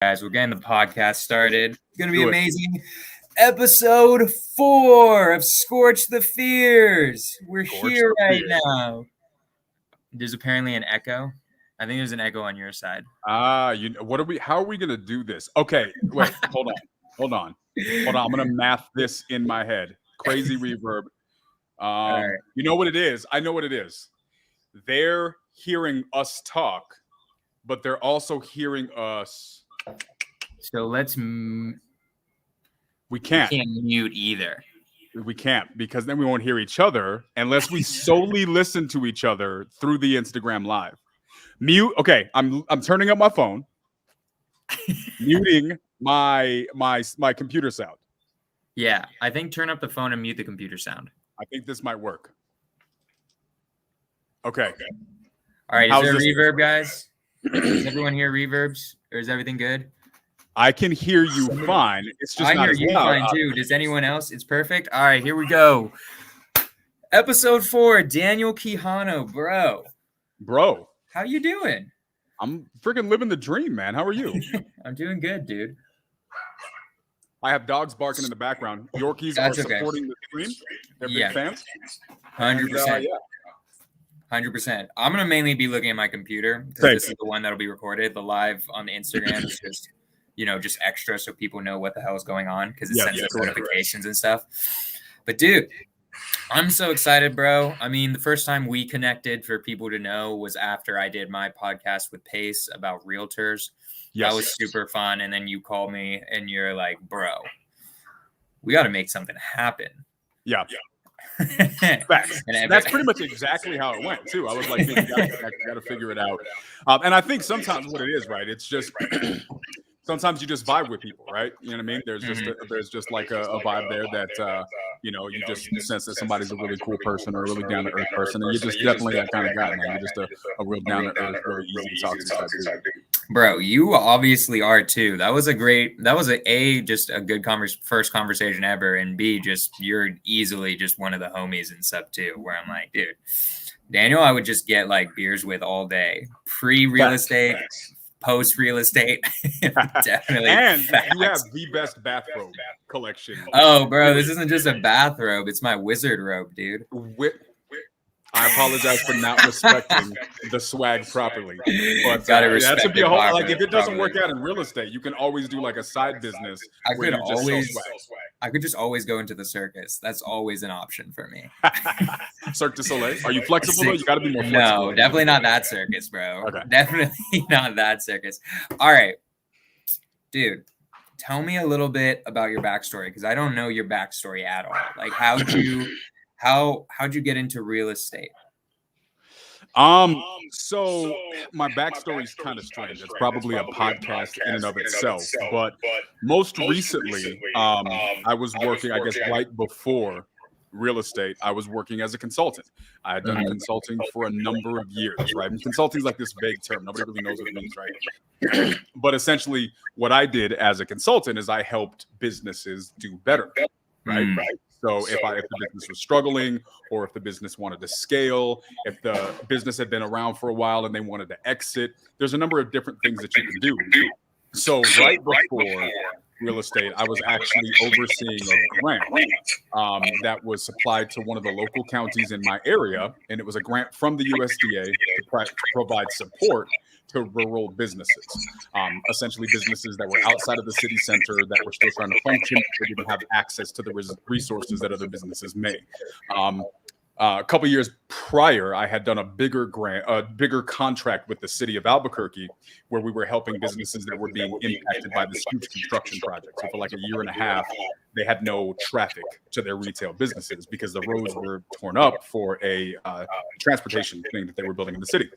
Guys, we're getting the podcast started. It's going to be amazing. Episode 4 of Scorch the Fears. We're here right now. There's apparently an echo. I think there's an echo on your side. How are we gonna do this? Okay, wait, hold on. I'm gonna math this in my head. Crazy reverb. Right. You know what it is? I know what it is. They're hearing us talk, but they're also hearing us. So let's. We can't mute either. We can't, because then we won't hear each other unless we solely listen to each other through the Instagram Live. Mute. Okay, I'm turning up my phone, muting my computer sound. Yeah, I think turn up the phone and mute the computer sound. I think this might work. Okay. All right. Is there reverb, guys? Does everyone hear reverbs, or is everything good? I can hear you fine. It's just I hear you fine too. Does anyone else? It's perfect. All right, here we go. Episode 4, Daniel Quijano, bro. How you doing? I'm freaking living the dream, man. How are you? I'm doing good, dude. I have dogs barking in the background. Yorkies are supporting the stream. They're big fans. 100%. 100%. I'm gonna mainly be looking at my computer because this is the one that'll be recorded. The live on the Instagram is just, just extra so people know what the hell is going on because it sends us notifications and stuff. But dude, I'm so excited, bro. I mean, the first time we connected, for people to know, was after I did my podcast with Pace about realtors. That was super fun. And then you called me and you're like, bro, we got to make something happen. Yeah. That's pretty much exactly how it went too. I was like, you got to figure it out. And I think sometimes what it is, right? It's just sometimes you just vibe with people, right? You know what I mean? There's just like a vibe there that you just sense that somebody's a really cool person or a really down to earth person, and you're just definitely that kind of guy, man. You're just a real down to earth, really easy to talk to type dude. Bro, you obviously are too. That was a just a good first conversation ever, and B, just you're easily just one of the homies in sub too, where I'm like, dude, Daniel, I would just get like beers with all day, pre-real estate, post-real estate. Definitely. And you have the best bathrobe collection. Oh, bro, this isn't just a bathrobe. It's my wizard robe, dude. I apologize for not respecting the swag properly. But that should be a whole, like, if it doesn't work out in real estate, you can always do like a side business. I could just always go into the circus. That's always an option for me. Cirque du Soleil? Are you flexible though? You got to be more flexible. No, definitely not that circus, bro. Okay. Definitely not that circus. All right, dude. Tell me a little bit about your backstory, because I don't know your backstory at all. Like, how'd you get into real estate? So my backstory is kind of strange. It's probably a podcast in and of itself. But most recently, I was working, I guess, right before real estate. I was working as a consultant. I had done consulting for a number of years, right? And consulting is like this vague term. Nobody really knows what it means, right? But essentially, what I did as a consultant is I helped businesses do better, right? So if the business was struggling, or if the business wanted to scale, if the business had been around for a while and they wanted to exit, there's a number of different things that you can do. So right before real estate, I was actually overseeing a grant that was supplied to one of the local counties in my area, and it was a grant from the USDA to provide support to rural businesses, essentially businesses that were outside of the city center that were still trying to function, but didn't have access to the resources that other businesses may. A couple years prior, I had done a bigger contract with the city of Albuquerque, where we were helping businesses that were being impacted by this huge construction project. So for like a year and a half, they had no traffic to their retail businesses because the roads were torn up for a transportation thing that they were building in the city.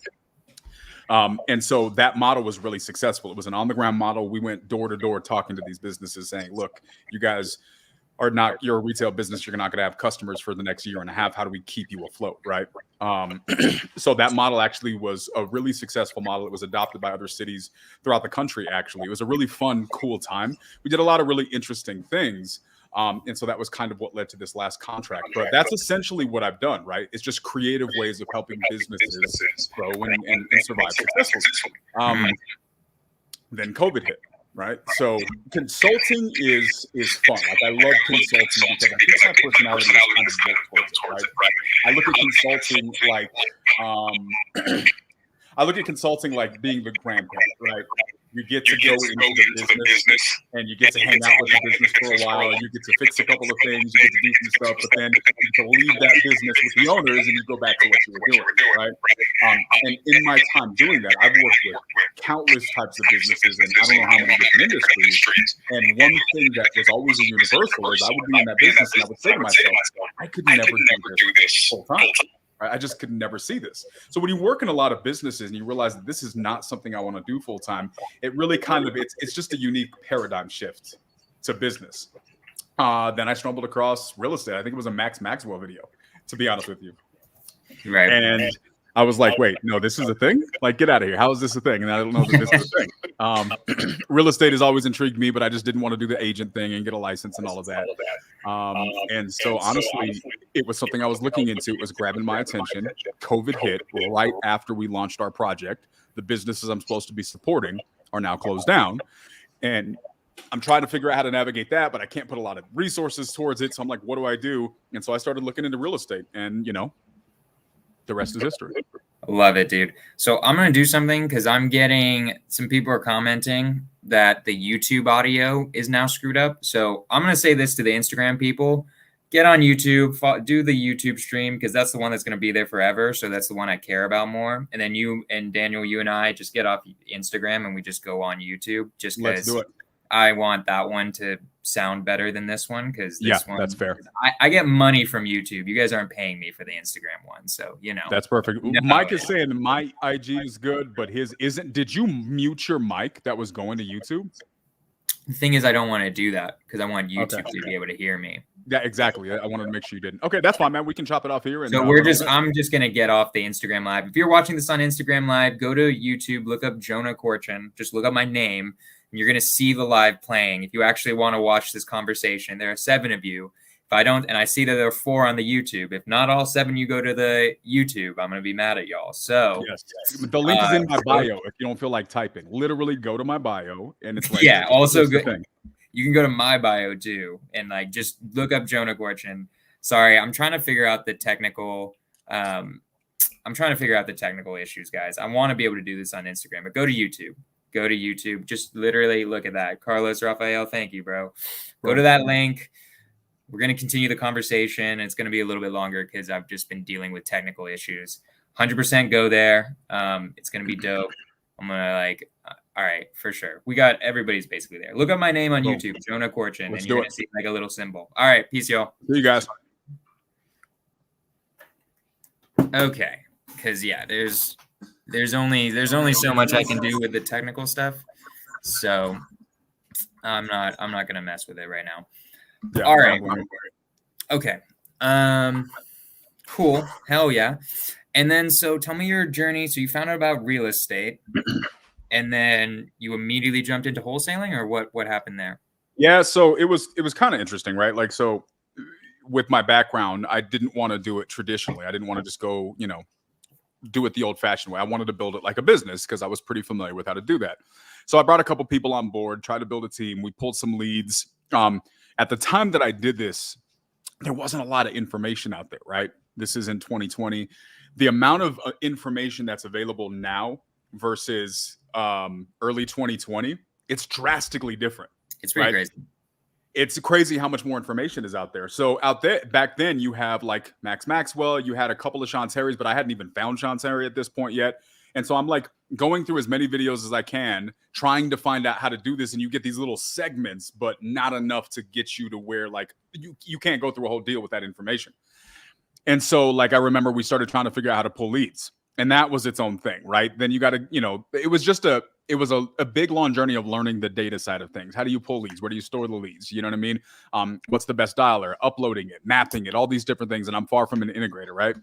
And so that model was really successful. It was an on-the-ground model. We went door to door talking to these businesses saying, look, you guys you're a retail business. You're not going to have customers for the next year and a half. How do we keep you afloat? Right. So that model actually was a really successful model. It was adopted by other cities throughout the country. Actually, it was a really fun, cool time. We did a lot of really interesting things. And so that was kind of what led to this last contract. But that's essentially what I've done, right? It's just creative ways of helping businesses grow and survive successfully. Then COVID hit. right? So consulting is fun. Like I love consulting because I think my personality is kind of built towards it, right? I look at consulting like I look at consulting like being the grandparent, right? You get to go into the business and you get to hang out with the business for a while. You get to fix a couple of things, you get to do some stuff, but then you get to leave that business with the owners and you go back to what you were doing, right? And in my time doing that, I've worked with countless types of businesses and I don't know how many different industries. And one thing that was always a universal is I would be in that business and I would say to myself, I could never do this full time. I just could never see this. So when you work in a lot of businesses and you realize that this is not something I want to do full time, it really kind of it's just a unique paradigm shift to business. Then I stumbled across real estate. I think it was a Max Maxwell video, to be honest with you. Right. And I was like, wait, no, this is a thing? Like, get out of here. How is this a thing? And I don't know that this is a thing. Real estate has always intrigued me, but I just didn't want to do the agent thing and get a license and all of that. And so honestly, it was something I was looking into. It was grabbing my attention. COVID hit right after we launched our project. The businesses I'm supposed to be supporting are now closed down. And I'm trying to figure out how to navigate that, but I can't put a lot of resources towards it. So I'm like, what do I do? And so I started looking into real estate and, the rest is history. Love it, dude. So I'm going to do something because I'm getting some people are commenting that the YouTube audio is now screwed up. So I'm going to say this to the Instagram people. Get on YouTube, do the YouTube stream because that's the one that's going to be there forever. So that's the one I care about more. And then you and Daniel, you and I just get off Instagram and we just go on YouTube just because I want that one to sound better than this one because this one, that's fair. I get money from YouTube. You guys aren't paying me for the Instagram one, so that's perfect. Mike is saying my IG is good, but his isn't. Did you mute your mic that was going to YouTube? The thing is, I don't want to do that because I want YouTube to be able to hear me. Yeah, exactly. I wanted to make sure you didn't. Okay, that's fine, man. We can chop it off here. And so I'm just gonna get off the Instagram live. If you're watching this on Instagram live, go to YouTube, look up Jonah Korchin. Just look up my name. You're going to see the live playing. If you actually want to watch this conversation, there are 7 of you. If I don't, and I see that there are 4 on the YouTube. If not all 7, you go to the YouTube. I'm going to be mad at y'all. So yes. The link is in my bio. If you don't feel like typing, literally go to my bio and it's like, also good. You can go to my bio too. And just look up Jonah Korchin. Sorry. I'm trying to figure out the technical, issues, guys. I want to be able to do this on Instagram, but go to YouTube. Go to YouTube. Just literally look at that. Carlos Rafael, thank you, bro. Go to that link. We're going to continue the conversation. It's going to be a little bit longer because I've just been dealing with technical issues. 100% go there. It's going to be dope. I'm going to all right, for sure. We got everybody's basically there. Look up my name on YouTube, Jonah Korchin, and you're going to see a little symbol. All right, peace, y'all. See you guys. Okay, because there's only so much I can do with the technical stuff. So I'm not going to mess with it right now. Yeah, all right. Okay. Cool. Hell yeah. And then, so tell me your journey. So you found out about real estate and then you immediately jumped into wholesaling or what happened there? Yeah. So it was kind of interesting, right? So with my background, I didn't want to do it traditionally. I didn't want to just go, do it the old-fashioned way. I wanted to build it like a business because I was pretty familiar with how to do that. So I brought a couple people on board, tried to build a team. We pulled some leads. At the time that I did this, there wasn't a lot of information out there, right? This is in 2020. The amount of information that's available now versus early 2020, it's drastically different. It's pretty crazy. It's crazy how much more information is out there. So back then you have like Max Maxwell, you had a couple of Sean Terry's, but I hadn't even found Sean Terry at this point yet. And so I'm going through as many videos as I can, trying to find out how to do this. And you get these little segments, but not enough to get you to where you can't go through a whole deal with that information. And so I remember we started trying to figure out how to pull leads. And that was its own thing, right? Then you got to, it was a big, long journey of learning the data side of things. How do you pull leads? Where do you store the leads? You know what I mean? What's the best dialer? Uploading it, mapping it, all these different things. And I'm far from an integrator, right?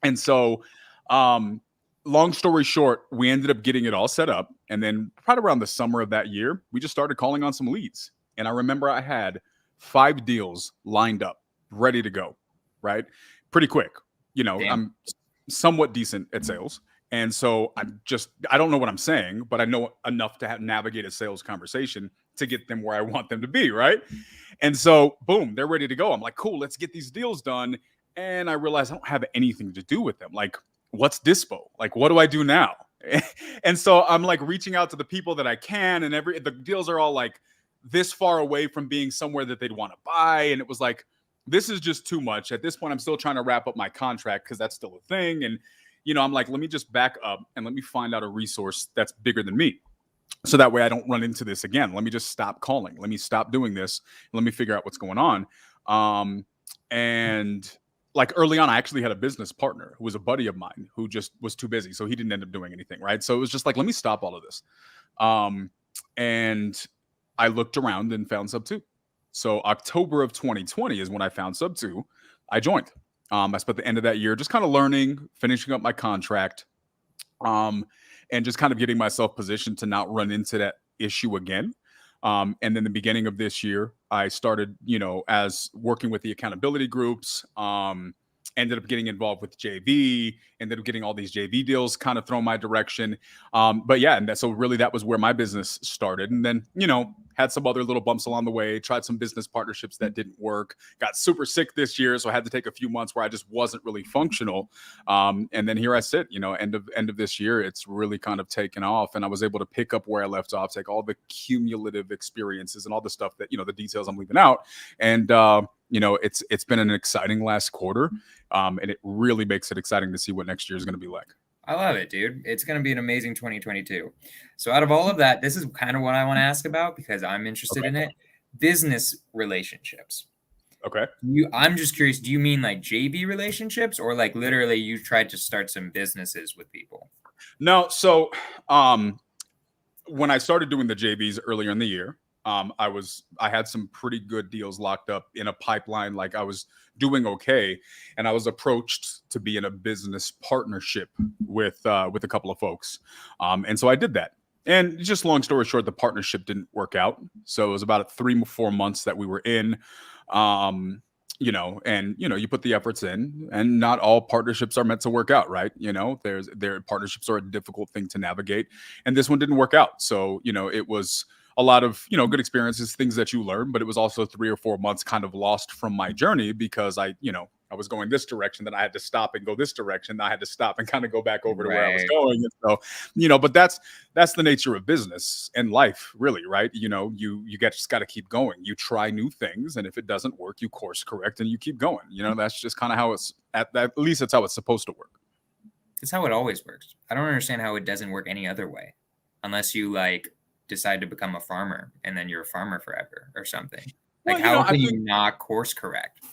And so long story short, we ended up getting it all set up. And then right around the summer of that year, we just started calling on some leads. And I remember I had 5 deals lined up, ready to go, right? Pretty quick. Damn. I'm somewhat decent at sales. And so I don't know what I'm saying, but I know enough to navigate a sales conversation to get them where I want them to be, right? And so, boom, they're ready to go. I'm like, cool, let's get these deals done. And I realize I don't have anything to do with them. Like, what's dispo? Like, what do I do now? And so I'm like reaching out to the people that I can, and the deals are all like this far away from being somewhere that they'd want to buy. And it was like, this is just too much. At this point, I'm still trying to wrap up my contract because that's still a thing. And, I'm like, let me just back up and let me find out a resource that's bigger than me. So that way I don't run into this again. Let me just stop calling. Let me stop doing this. Let me figure out what's going on. And like early on, I actually had a business partner who was a buddy of mine who just was too busy. So he didn't end up doing anything. Right. So it was just like, let me stop all of this. And I looked around and found Subto. So October of 2020 is when I found Subto. I joined. I spent the end of that year just kind of learning, finishing up my contract, and just kind of getting myself positioned to not run into that issue again. And then the beginning of this year, I started, as working with the accountability groups, ended up getting involved with JV, ended up getting all these JV deals kind of thrown my direction. But yeah, and so really that was where my business started. And then, had some other little bumps along the way, tried some business partnerships that didn't work, got super sick this year. So I had to take a few months where I just wasn't really functional. And then here I sit, end of this year, it's really kind of taken off. And I was able to pick up where I left off, take all the cumulative experiences and all the stuff that, the details I'm leaving out. And, it's been an exciting last quarter. And it really makes it exciting to see what next year is going to be like. I love it, dude. It's going to be an amazing 2022. So out of all of that, this is kind of what I want to ask about because I'm interested in it. Business relationships. Okay. I'm just curious, do you mean like JV relationships or like literally you tried to start some businesses with people? No. So when I started doing the JVs earlier in the year, I had some pretty good deals locked up in a pipeline. Like I was doing okay. And I was approached to be in a business partnership with a couple of folks. And so I did that. And just long story short, the partnership didn't work out. So it was about 3-4 months that we were in, you put the efforts in, and not all partnerships are meant to work out, right? Their partnerships are a difficult thing to navigate. And this one didn't work out. So, it was a lot of, good experiences, things that you learn, but it was also 3 or 4 months kind of lost from my journey because I was going this direction, then I had to stop and go this direction. I had to stop and kind of go back over to where I was going. And so, but that's the nature of business and life, really, right? You just got to keep going. You try new things, and if it doesn't work, you course correct and you keep going. That's just kind of how it's at least that's how it's supposed to work. It's how it always works. I don't understand how it doesn't work any other way, unless you decide to become a farmer and then you're a farmer forever or something. How can you not course correct?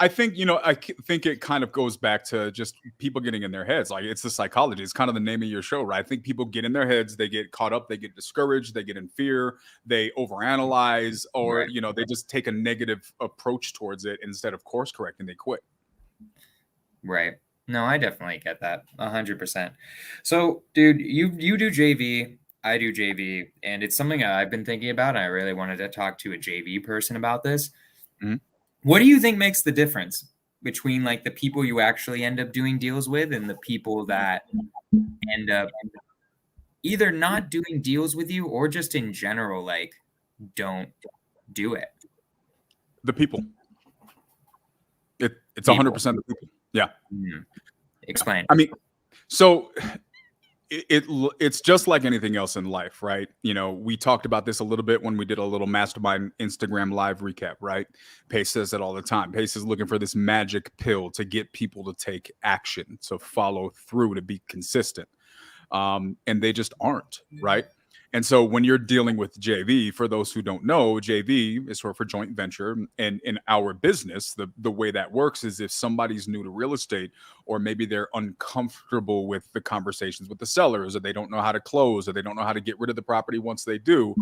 I think, I think it kind of goes back to just people getting in their heads. Like it's the psychology. It's kind of the name of your show, right? I think people get in their heads, they get caught up, they get discouraged, they get in fear, they overanalyze, or, Right. They just take a negative approach towards it instead of course correcting, they quit. Right. No, I definitely get that 100%. So dude, you do JV, I do JV, and it's something I've been thinking about. And I really wanted to talk to a JV person about this. Mm-hmm. What do you think makes the difference between the people you actually end up doing deals with and the people that end up either not doing deals with you or just in general, don't do it? The people. It's 100% the people. Yeah. Mm-hmm. Explain. I mean, so it's just like anything else in life, right? We talked about this a little bit when we did a little mastermind Instagram live recap, right? Pace says it all the time. Pace is looking for this magic pill to get people to take action, to follow through, to be consistent. And they just aren't, right? And so when you're dealing with JV, for those who don't know, JV is for joint venture. And in our business, the way that works is if somebody's new to real estate, or maybe they're uncomfortable with the conversations with the sellers, or they don't know how to close, or they don't know how to get rid of the property once they do,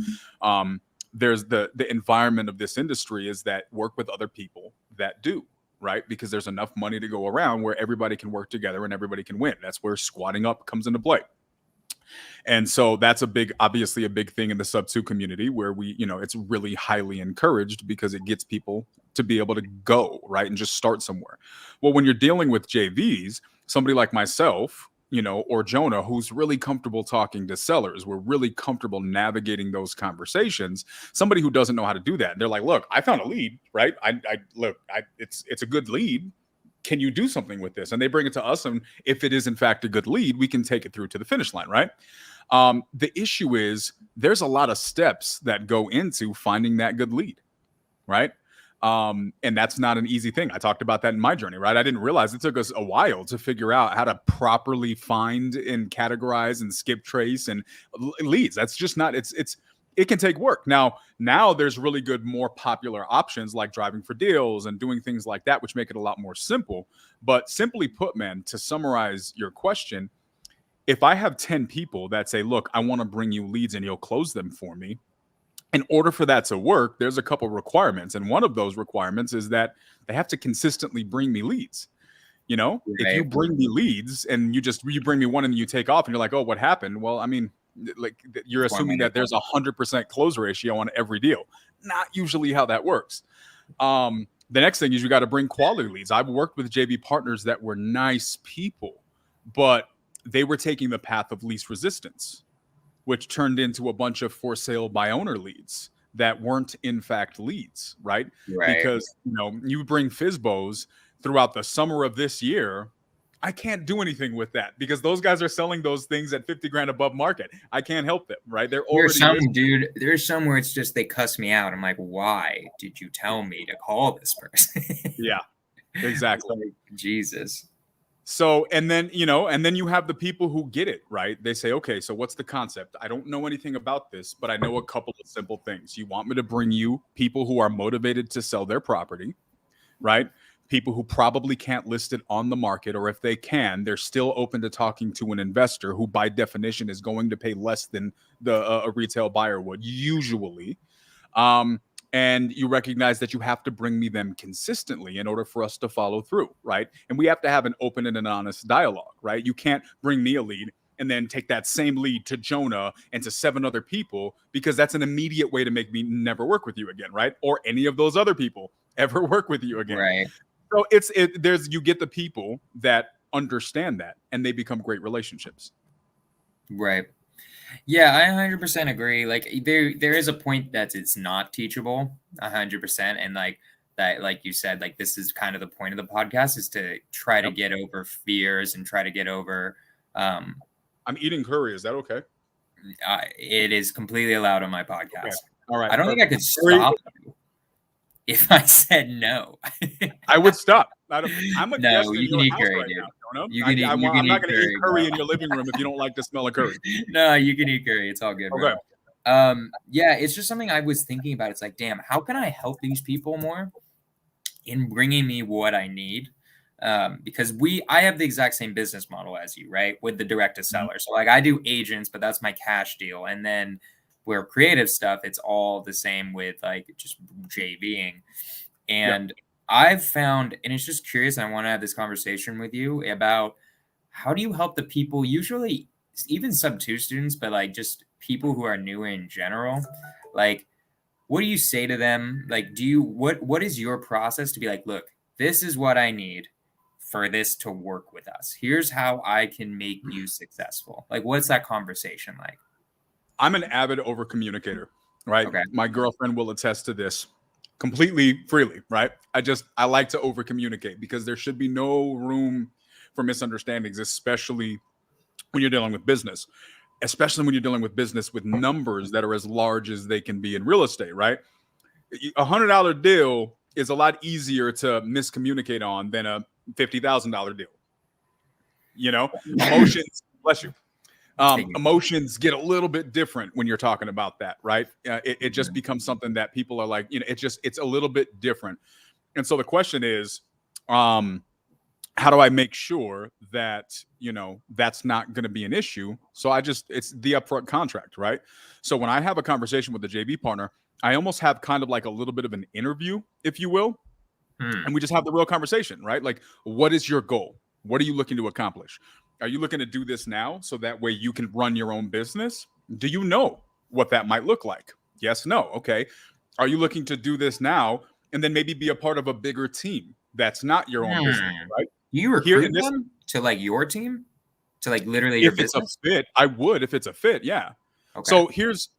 there's the environment of this industry is that work with other people that do. Right? Because there's enough money to go around where everybody can work together and everybody can win. That's where squatting up comes into play. And so that's obviously a big thing in the Subto community where we, it's really highly encouraged because it gets people to be able to go, right, and just start somewhere. Well, when you're dealing with JVs, somebody like myself, or Jonah, who's really comfortable talking to sellers. We're really comfortable navigating those conversations. Somebody who doesn't know how to do that, they're like, look, I found a lead, right? It's a good lead. Can you do something with this? And they bring it to us. And if it is in fact a good lead, we can take it through to the finish line, right? The issue is there's a lot of steps that go into finding that good lead, right? And that's not an easy thing. I talked about that in my journey, right? I didn't realize it took us a while to figure out how to properly find and categorize and skip trace and leads. That's just not, it can take work. Now there's really good, more popular options like driving for deals and doing things like that, which make it a lot more simple. But simply put, man, to summarize your question, if I have 10 people that say, look, I want to bring you leads and you'll close them for me, in order for that to work, there's a couple requirements. And one of those requirements is that they have to consistently bring me leads. Right. If you bring me leads and you bring me one and you take off and you're like, oh, what happened? Well, I mean, like you're assuming that there's 100% close ratio on every deal. Not usually how that works. The next thing is you got to bring quality leads. I've worked with JV partners that were nice people, but they were taking the path of least resistance, which turned into a bunch of for sale by owner leads that weren't in fact leads, right? Because, you bring FSBOs throughout the summer of this year, I can't do anything with that because those guys are selling those things at 50 grand above market. I can't help them, right? There's some where it's just, they cuss me out. I'm like, why did you tell me to call this person? Yeah, exactly. Like, Jesus. So, and then you have the people who get it, right? They say, okay, so what's the concept? I don't know anything about this, but I know a couple of simple things. You want me to bring you people who are motivated to sell their property, right? People who probably can't list it on the market, or if they can, they're still open to talking to an investor who by definition is going to pay less than a retail buyer would usually. And you recognize that you have to bring me them consistently in order for us to follow through, right? And we have to have an open and an honest dialogue, right? You can't bring me a lead and then take that same lead to Jonah and to 7 other people, because that's an immediate way to make me never work with you again, right? Or any of those other people ever work with you again. Right. So you get the people that understand that and they become great relationships. Right. Yeah, I 100% agree. Like there is a point that it's not teachable 100%. And like that, like you said, like this is kind of the point of the podcast, is to try to get over fears and try to get over. I'm eating curry. Is that okay? It is completely allowed on my podcast. Okay. All right. I don't think I could stop you if I said no. I would stop. I'm a no, you can eat curry, dude. I'm not going to eat curry in your living room if you don't like the smell of curry. No, you can eat curry. It's all good. Okay. Bro. Yeah, it's just something I was thinking about. It's like, damn, how can I help these people more in bringing me what I need? Because I have the exact same business model as you, right? With the direct to seller. So like I do agents, but that's my cash deal. And then where creative stuff, it's all the same with like just JVing. And I've found, and it's just curious, I want to have this conversation with you about how do you help the people, usually even sub-2 students, but like just people who are newer in general? Like, what do you say to them? Like, what is your process to be like, look, this is what I need for this to work with us. Here's how I can make you successful. Like, what's that conversation like? I'm an avid over communicator, right? Okay. My girlfriend will attest to this completely freely, right? I like to over communicate because there should be no room for misunderstandings, especially when you're dealing with business, especially when you're dealing with business with numbers that are as large as they can be in real estate, right? $100 deal is a lot easier to miscommunicate on than a $50,000 deal. Emotions, bless you. Emotions get a little bit different when you're talking about that, right? It just becomes something that people are like, it's a little bit different. And so the question is, how do I make sure that, that's not going to be an issue? So it's the upfront contract, right? So when I have a conversation with a JV partner, I almost have kind of like a little bit of an interview, if you will. And we just have the real conversation, right? Like, what is your goal? What are you looking to accomplish? Are you looking to do this now so that way you can run your own business? Do you know what that might look like? Yes, no. Okay. Are you looking to do this now and then maybe be a part of a bigger team that's not your own business, right? You recruit them to like your team to like literally your If it's a business? fit, I would. If it's a fit, yeah. Okay. So here's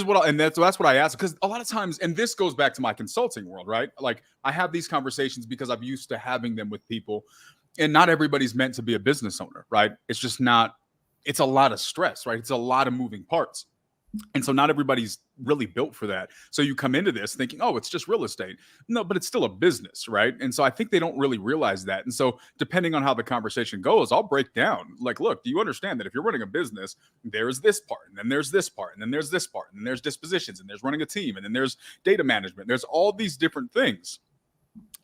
what and that's what I ask, because a lot of times, and this goes back to my consulting world, right? Like I have these conversations because I'm used to having them with people, and not everybody's meant to be a business owner, right? It's just not. It's a lot of stress, right? It's a lot of moving parts. And so not everybody's really built for that. So you come into this thinking, oh, it's just real estate. No, but it's still a business, right? And so I think they don't really realize that. And so depending on how the conversation goes, I'll break down like, look, do you understand that if you're running a business, there's this part, and then there's this part, and then there's this part, and then there's dispositions, and there's running a team, and then there's data management. There's all these different things.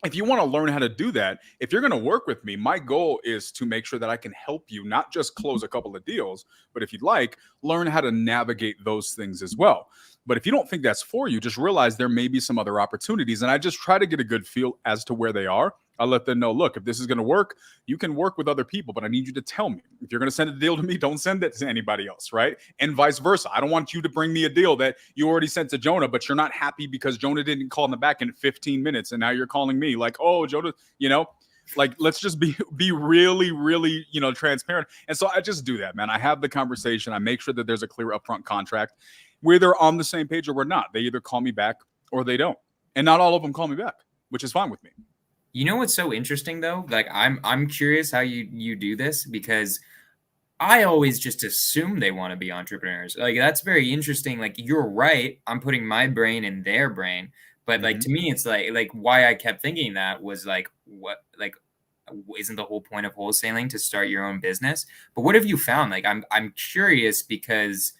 If you want to learn how to do that, if you're going to work with me, my goal is to make sure that I can help you not just close a couple of deals, but if you'd like, learn how to navigate those things as well. But if you don't think that's for you, just realize there may be some other opportunities. And I just try to get a good feel as to where they are. I let them know, look, if this is going to work, you can work with other people, but I need you to tell me. If you're going to send a deal to me, don't send it to anybody else, right? And vice versa. I don't want you to bring me a deal that you already sent to Jonah, but you're not happy because Jonah didn't call in the back in 15 minutes, and now you're calling me like, oh, Jonah, like let's just be really, really, transparent. And so I just do that, man. I have the conversation. I make sure that there's a clear upfront contract where they're on the same page or we're not. They either call me back or they don't. And not all of them call me back, which is fine with me. You know what's so interesting though? Like I'm curious how you do this, because I always just assume they want to be entrepreneurs. Like that's very interesting. Like you're right. I'm putting my brain in their brain. But like to me, it's like why I kept thinking that was like, what, like, isn't the whole point of wholesaling to start your own business? But what have you found? Like I'm curious because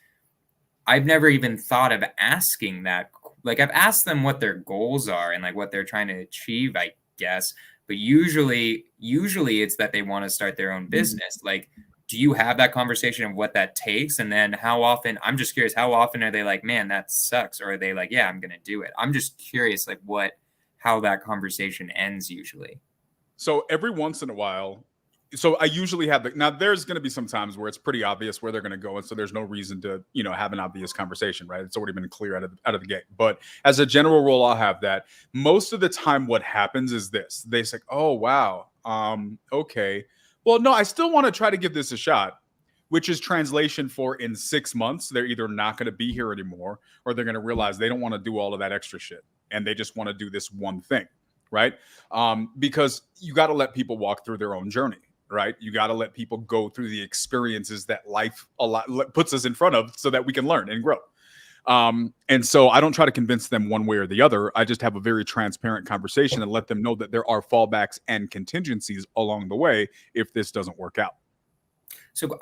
I've never even thought of asking that. Like I've asked them what their goals are and like what they're trying to achieve, I guess. But usually it's that they want to start their own business. Like, do you have that conversation of what that takes? And then how often, I'm just curious, how often are they like, man, that sucks? Or are they like, yeah, I'm going to do it? I'm just curious, like how that conversation ends usually. So every once in a while, so I usually have now there's going to be some times where it's pretty obvious where they're going to go. And so there's no reason to, have an obvious conversation, right? It's already been clear out of the gate. But as a general rule, I'll have that. Most of the time, what happens is this. They say, oh, wow. Okay. Well, no, I still want to try to give this a shot, which is translation for in 6 months, they're either not going to be here anymore, or they're going to realize they don't want to do all of that extra shit. And they just want to do this one thing, right? Because you got to let people walk through their own journey. Right? You got to let people go through the experiences that life puts us in front of so that we can learn and grow. And so I don't try to convince them one way or the other. I just have a very transparent conversation and let them know that there are fallbacks and contingencies along the way if this doesn't work out. So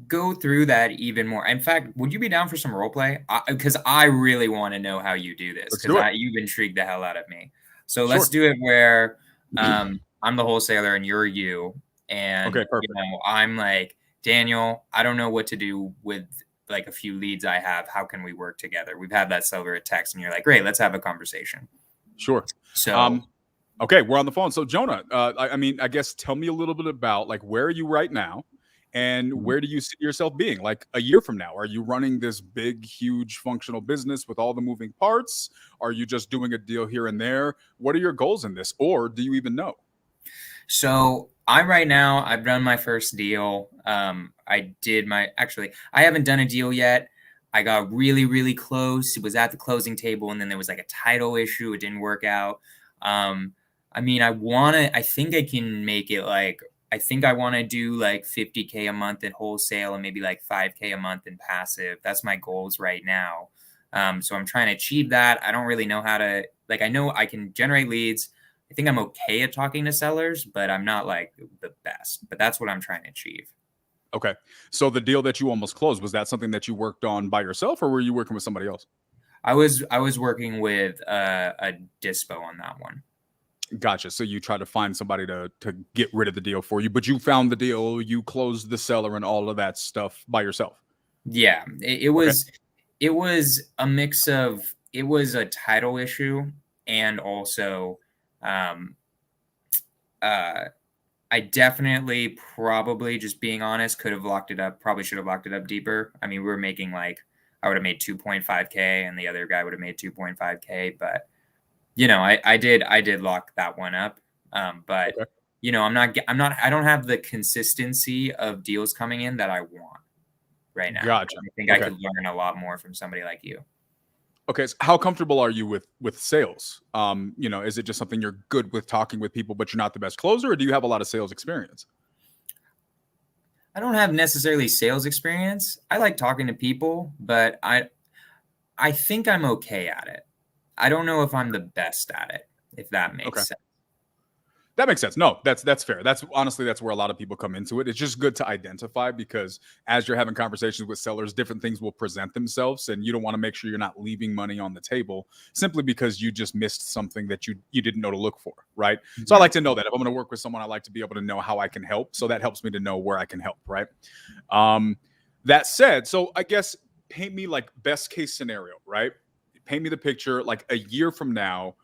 go through that even more. In fact, would you be down for some role play? Because I really want to know how you do this, because you've intrigued the hell out of me. So let's do it where I'm the wholesaler and you're you. And okay, perfect. I'm like, Daniel, I don't know what to do with like a few leads I have. How can we work together? We've had that over a text, and you're like, great, let's have a conversation. Sure. So, okay, we're on the phone. So Jonah, I guess tell me a little bit about like where are you right now, and where do you see yourself being like a year from now? Are you running this big, huge functional business with all the moving parts? Are you just doing a deal here and there? What are your goals in this, or do you even know? So I've done my first deal. I haven't done a deal yet. I got really, really close. It was at the closing table, and then there was like a title issue. It didn't work out. I think I can make it like, I think I want to do like 50K a month in wholesale and maybe like 5K a month in passive. That's my goals right now. So I'm trying to achieve that. I don't really know how to, like, I know I can generate leads. I think I'm okay at talking to sellers, but I'm not like the best. But that's what I'm trying to achieve. Okay. So the deal that you almost closed, was that something that you worked on by yourself, or were you working with somebody else? I was working with a dispo on that one. Gotcha. So you tried to find somebody to get rid of the deal for you, but you found the deal, you closed the seller and all of that stuff by yourself. Yeah, it was a mix of, it was a title issue, and also I definitely, probably, just being honest, could have locked it up. Probably should have locked it up deeper. I mean, we were making like, I would have made 2.5K and the other guy would have made 2.5K. But, I did lock that one up. But I don't have the consistency of deals coming in that I want right now. Gotcha. I think I could learn a lot more from somebody like you. Okay, so how comfortable are you with sales? Is it just something you're good with talking with people, but you're not the best closer, or do you have a lot of sales experience? I don't have necessarily sales experience. I like talking to people, but I think I'm okay at it. I don't know if I'm the best at it, if that makes sense. That makes sense. No, that's fair. That's where a lot of people come into it. It's just good to identify, because as you're having conversations with sellers, different things will present themselves, and you don't want to make sure you're not leaving money on the table simply because you just missed something that you didn't know to look for, right? Mm-hmm. So I like to know that if I'm going to work with someone, I like to be able to know how I can help. So that helps me to know where I can help, right? That said, so I guess paint me like best case scenario, right? Paint me the picture like a year from now.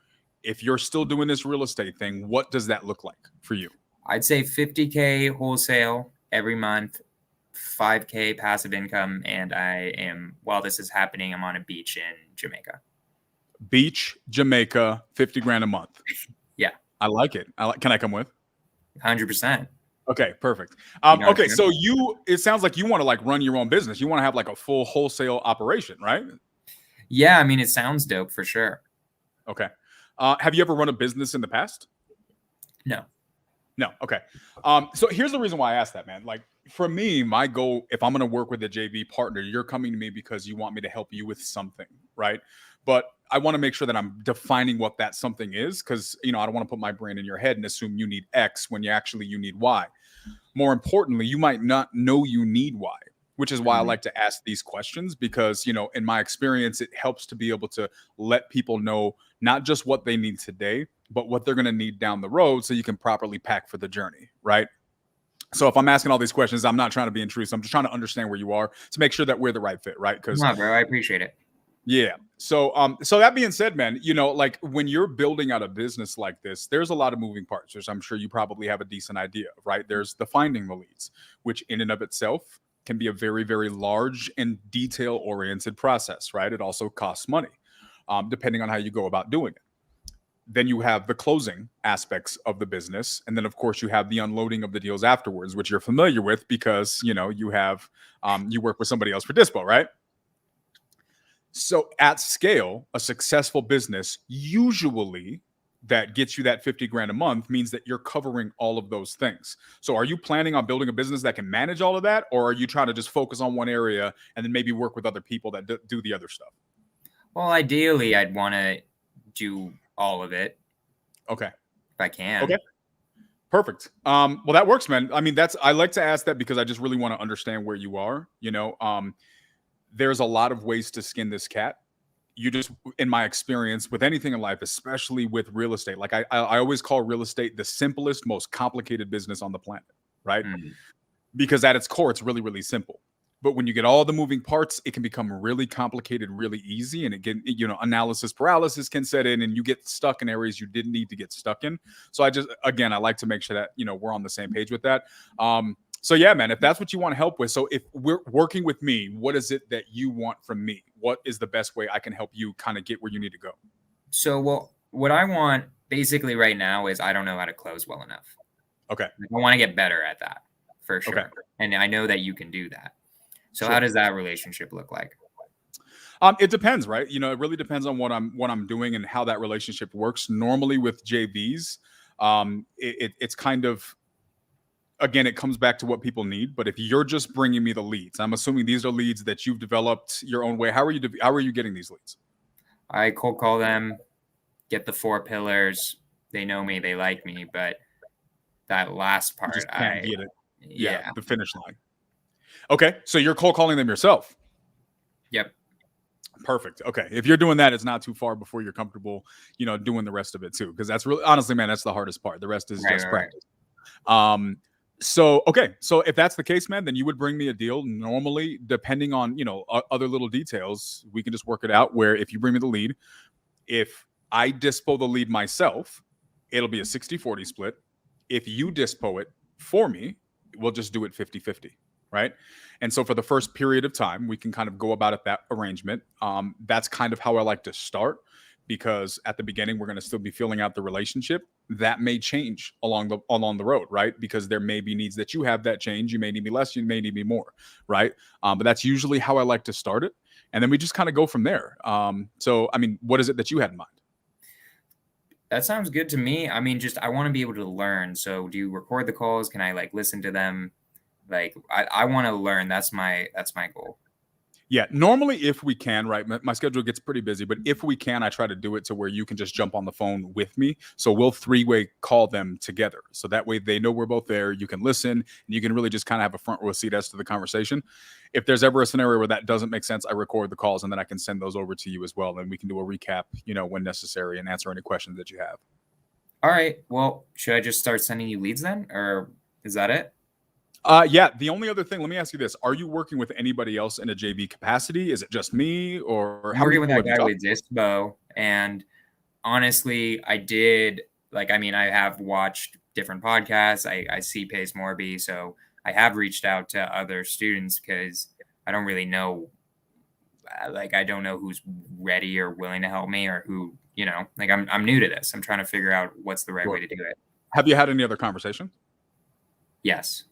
If you're still doing this real estate thing, what does that look like for you? I'd say $50K wholesale every month, $5K passive income. And while this is happening, I'm on a beach in Jamaica. Beach, Jamaica, 50 grand a month. Yeah. I like it. Can I come with? 100%. Okay, perfect. Okay, so it sounds like you want to like run your own business. You want to have like a full wholesale operation, right? Yeah, I mean, it sounds dope for sure. Okay. Have you ever run a business in the past? No. Okay. So here's the reason why I asked that, man. Like for me, my goal, if I'm going to work with a JV partner, you're coming to me because you want me to help you with something, right? But I want to make sure that I'm defining what that something is, because, I don't want to put my brain in your head and assume you need X when you need Y. More importantly, you might not know you need Y, which is why I like to ask these questions, because, in my experience, it helps to be able to let people know not just what they need today, but what they're going to need down the road, so you can properly pack for the journey, right? So if I'm asking all these questions, I'm not trying to be intrusive. I'm just trying to understand where you are to make sure that we're the right fit, right? Because bro, I appreciate it. Yeah. So that being said, man, like when you're building out a business like this, there's a lot of moving parts, which I'm sure you probably have a decent idea of, right? There's the finding the leads, which in and of itself can be a very, very large and detail-oriented process, right? It also costs money, depending on how you go about doing it. Then you have the closing aspects of the business. And then, of course, you have the unloading of the deals afterwards, which you're familiar with because, you have, you work with somebody else for dispo, right? So at scale, a successful business usually that gets you that 50 grand a month means that you're covering all of those things. So are you planning on building a business that can manage all of that? Or are you trying to just focus on one area and then maybe work with other people that do the other stuff? Well, ideally, I'd want to do all of it. Okay. If I can. Okay. Perfect. Well, that works, man. I mean, I like to ask that because I just really want to understand where you are. There's a lot of ways to skin this cat. You just, in my experience with anything in life, especially with real estate, like I always call real estate the simplest, most complicated business on the planet, right? Because at its core, it's really, really simple. But when you get all the moving parts, it can become really complicated, really easy. And again, analysis paralysis can set in and you get stuck in areas you didn't need to get stuck in. So I like to make sure that, we're on the same page with that. So yeah, man, if that's what you want to help with. So if we're working with me, what is it that you want from me? What is the best way I can help you kind of get where you need to go? So what I want basically right now is I don't know how to close well enough. Okay. I want to get better at that for sure. Okay. And I know that you can do that. So How does that relationship look like? It depends, right? It really depends on what I'm doing and how that relationship works. Normally with JVs, it's kind of, again, it comes back to what people need. But if you're just bringing me the leads, I'm assuming these are leads that you've developed your own way. How are you getting these leads? I cold call them, get the 4 pillars. They know me, they like me, but that last part, you just can't get it. Yeah, the finish line. Okay, so you're cold calling them yourself. Yep. Perfect. Okay, if you're doing that, it's not too far before you're comfortable, doing the rest of it too. Because that's really, honestly, man, that's the hardest part. The rest is just practice. So if that's the case, man, then you would bring me a deal. Normally, depending on other little details, we can just work it out. Where if you bring me the lead, if I dispo the lead myself, it'll be a 60-40 split. If you dispo it for me, we'll just do it 50-50. Right. And so for the first period of time, we can kind of go about it that arrangement. That's kind of how I like to start, because at the beginning we're going to still be filling out the relationship. That may change along the road, right? Because there may be needs that you have that change. You may need me less, you may need me more, right? But that's usually how I like to start it, and then we just kind of go from there. So I mean, what is it that you had in mind? That sounds good to me. I mean, just I want to be able to learn. So do you record the calls? Can I like listen to them? Like I want to learn. That's my goal. Yeah, normally if we can, right, my schedule gets pretty busy, but if we can, I try to do it to where you can just jump on the phone with me. So we'll three-way call them together. So that way they know we're both there. You can listen and you can really just kind of have a front row seat as to the conversation. If there's ever a scenario where that doesn't make sense, I record the calls and then I can send those over to you as well. And we can do a recap, when necessary, and answer any questions that you have. All right. Well, should I just start sending you leads then? Or is that it? Yeah. The only other thing, let me ask you this. Are you working with anybody else in a JV capacity? Is it just me, or I'm working with that guy with Dispo? And honestly, I have watched different podcasts. I see Pace Morby. So I have reached out to other students because I don't really know, I don't know who's ready or willing to help me, or who, I'm new to this. I'm trying to figure out what's the right way to do it. Have you had any other conversation? Yes.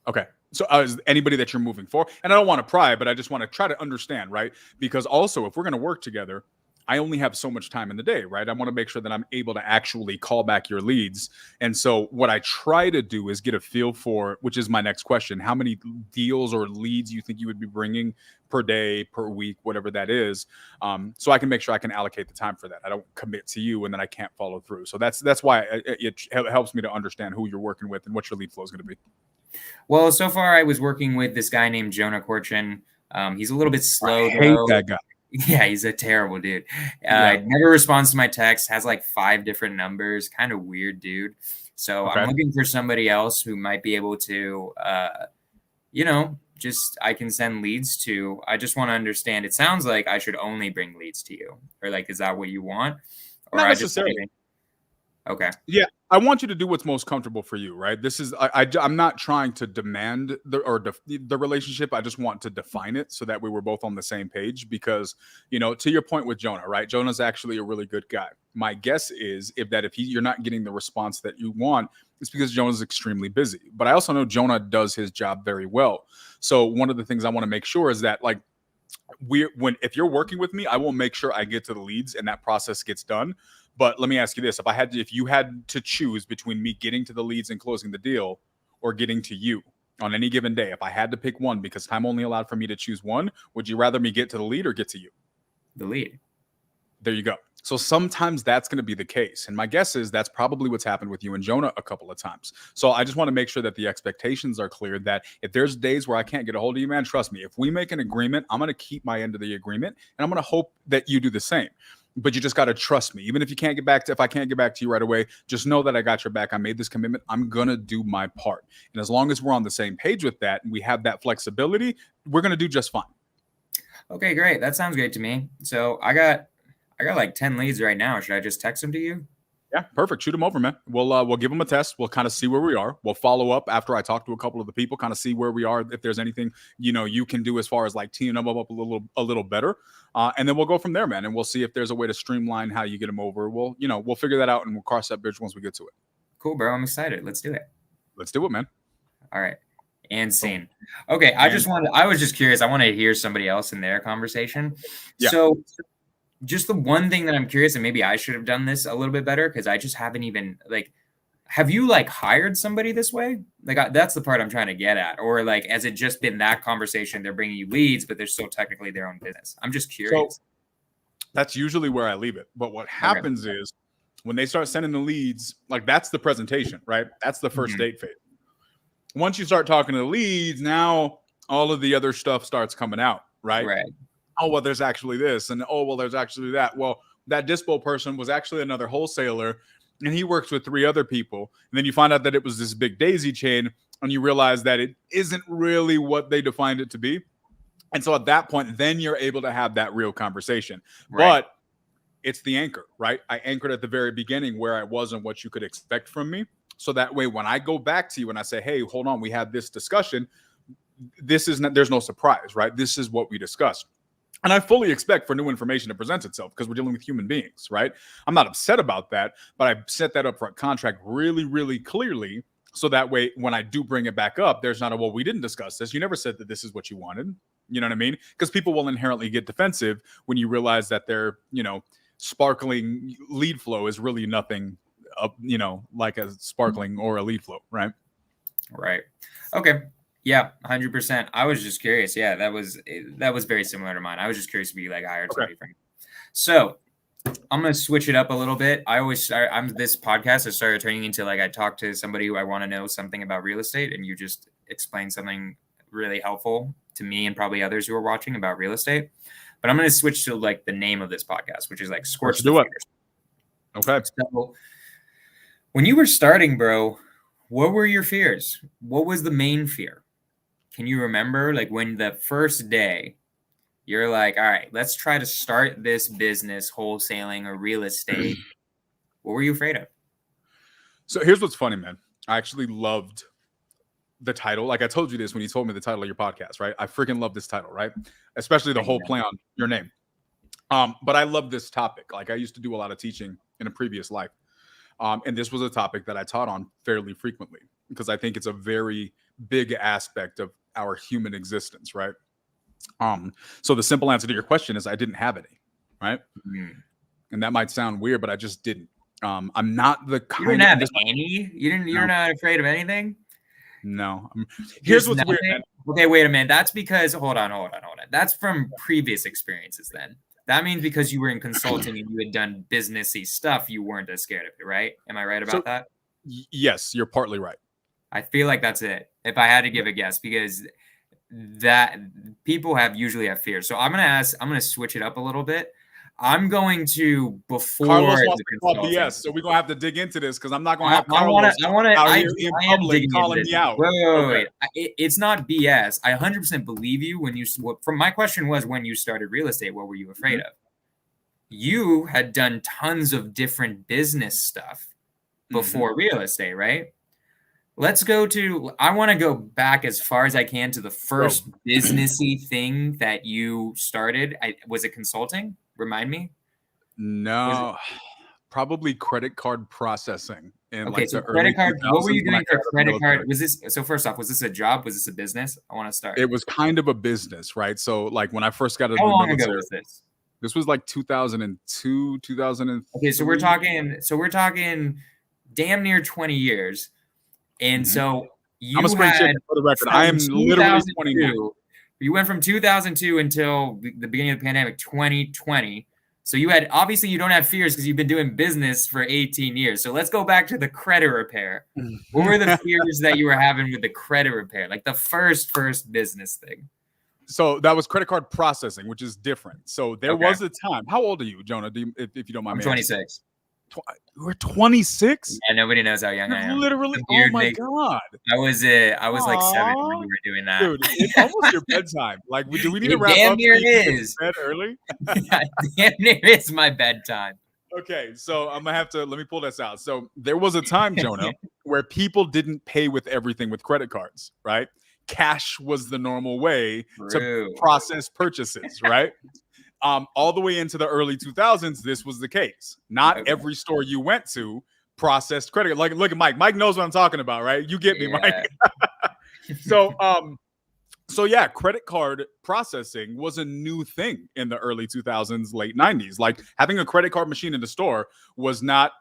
Okay. So is anybody that you're moving for? And I don't want to pry, but I just want to try to understand, right? Because also, if we're going to work together, I only have so much time in the day, right? I want to make sure that I'm able to actually call back your leads. And so what I try to do is get a feel for, which is my next question, how many deals or leads you think you would be bringing per day, per week, whatever that is. So I can make sure I can allocate the time for that. I don't commit to you and then I can't follow through. So that's why it helps me to understand who you're working with and what your lead flow is going to be. Well, so far I was working with this guy named Jonah Korchin. He's a little bit slow. I hate that guy. Yeah, he's a terrible dude. Never responds to my text, has like 5 different numbers, kind of weird dude. So I'm looking for somebody else who might be able to, just I can send leads to. I just want to understand. It sounds like I should only bring leads to you, or like, is that what you want? Or not necessarily. Okay. Yeah, I want you to do what's most comfortable for you, right? This is I'm not trying to demand the relationship. I just want to define it so that we were both on the same page. Because to your point with Jonah, right? Jonah's actually a really good guy. My guess is if you're not getting the response that you want, it's because Jonah's extremely busy. But I also know Jonah does his job very well. So one of the things I want to make sure is that if you're working with me, I will make sure I get to the leads and that process gets done. But let me ask you this. If you had to choose between me getting to the leads and closing the deal or getting to you on any given day, if I had to pick one because time only allowed for me to choose one, would you rather me get to the lead or get to you? The lead. There you go. So sometimes that's going to be the case. And my guess is that's probably what's happened with you and Jonah a couple of times. So I just want to make sure that the expectations are clear, that if there's days where I can't get a hold of you, man, trust me, if we make an agreement, I'm going to keep my end of the agreement and I'm going to hope that you do the same. But you just got to trust me. Even if I can't get back to you right away, just know that I got your back. I made this commitment. I'm going to do my part. And as long as we're on the same page with that and we have that flexibility, we're going to do just fine. Okay, great. That sounds great to me. So I got like 10 leads right now. Should I just text them to you? Yeah, perfect. Shoot them over, man. We'll give them a test. We'll kind of see where we are. We'll follow up after I talk to a couple of the people, kind of see where we are. If there's anything you can do as far as like teeing them up a little better, and then we'll go from there, man. And we'll see if there's a way to streamline how you get them over. We'll figure that out and we'll cross that bridge once we get to it. Cool, bro. I'm excited. Let's do it. Let's do it, man. All right. And scene. Okay. I was just curious. I want to hear somebody else in their conversation. Yeah. So just the one thing that I'm curious, and maybe I should have done this a little bit better because I just haven't even have you hired somebody this way? That's the part I'm trying to get at. Or has it just been that conversation? They're bringing you leads, but they're still technically their own business. I'm just curious. So that's usually where I leave it. But what happens is when they start sending the leads, that's the presentation, right? That's the first date phase. Once you start talking to the leads, now all of the other stuff starts coming out, right? Right. Oh, well, there's actually this. And oh, well, there's actually that. Well, that dispo person was actually another wholesaler and he works with 3 other people. And then you find out that it was this big daisy chain and you realize that it isn't really what they defined it to be. And so at that point, then you're able to have that real conversation. Right. But it's the anchor, right? I anchored at the very beginning where I was and what you could expect from me. So that way, when I go back to you and I say, hey, hold on, we had this discussion, there's no surprise, right? This is what we discussed. And I fully expect for new information to present itself because we're dealing with human beings, right? I'm not upset about that, but I set that upfront contract really, really clearly. So that way, when I do bring it back up, there's not a, well, we didn't discuss this. You never said that this is what you wanted. You know what I mean? Because people will inherently get defensive when you realize that their, sparkling lead flow is really nothing, like a sparkling or a lead flow, right? Right. Okay. Yeah, 100%. I was just curious. Yeah, that was very similar to mine. I was just curious if you like hired somebody from. So I'm gonna switch it up a little bit. I always start. This podcast. I started turning into like I talk to somebody who I want to know something about real estate, and you just explain something really helpful to me and probably others who are watching about real estate. But I'm gonna switch to like the name of this podcast, which is like Scorch the Fears. Okay. So when you were starting, bro, what were your fears? What was the main fear? Can you remember, like, when the first day you're like, all right, let's try to start this business, wholesaling or real estate? What were you afraid of? So here's what's funny, man. I actually loved the title. Like I told you this when you told me the title of your podcast, right? I freaking love this title, right? Especially the whole play on your name. But I love this topic. Like I used to do a lot of teaching in a previous life. And this was a topic that I taught on fairly frequently because I think it's a very big aspect of our human existence, right? So the simple answer to your question is I didn't have any, right? And that might sound weird, but I just didn't. I'm not the kind. You didn't have any. You're not afraid of anything. No. Here's what's weird. Man. Okay, wait a minute. That's because hold on. That's from previous experiences. Then that means because you were in consulting and you had done businessy stuff, you weren't as scared of it, right? Am I right about that? Yes, you're partly right. I feel like that's it. If I had to give a guess, because that people usually have fear. So I'm gonna switch it up a little bit. I'm going to before Carlos wants to call BS, so we're gonna have to dig into this because I'm not gonna have Carlos out here in public calling me out. Wait. It's not BS. I 100% believe you when you. From my question was when you started real estate, what were you afraid of? You had done tons of different business stuff before real estate, right? I want to go back as far as I can to the first businessy thing that you started. Was it consulting? Remind me. No, probably credit card processing. So credit card. What were you doing for credit card? So first off, was this a job? Was this a business? I want to start. It was kind of a business, right? So like when I first got into the military. How long ago was this? This was like 2002, 2003. Okay, so we're talking damn near 20 years. And so you I'm a spring chicken for the record. I am literally 29. You went from 2002 until the beginning of the pandemic, 2020. So you obviously you don't have fears because you've been doing business for 18 years. So let's go back to the credit repair. What were the fears that you were having with the credit repair? Like the first business thing. So that was credit card processing, which is different. So there was a time. How old are you, Jonah? If you don't mind me asking? 26. We're 26. Yeah, nobody knows how young I am. Literally, oh my god! I was like 7 when we were doing that. Dude, it's almost your bedtime. Like, do we need to wrap damn up? Near is bed early. Yeah, damn near is my bedtime. Okay, so I'm gonna have to let me pull this out. So there was a time, Jonah, where people didn't pay with everything with credit cards, right? Cash was the normal way to process purchases, right? All the way into the early 2000s, this was the case. Not every store you went to processed credit. Like, look at Mike. Mike knows what I'm talking about, right? You get me, Mike. So yeah, credit card processing was a new thing in the early 2000s, late 90s. Like having a credit card machine in the store was not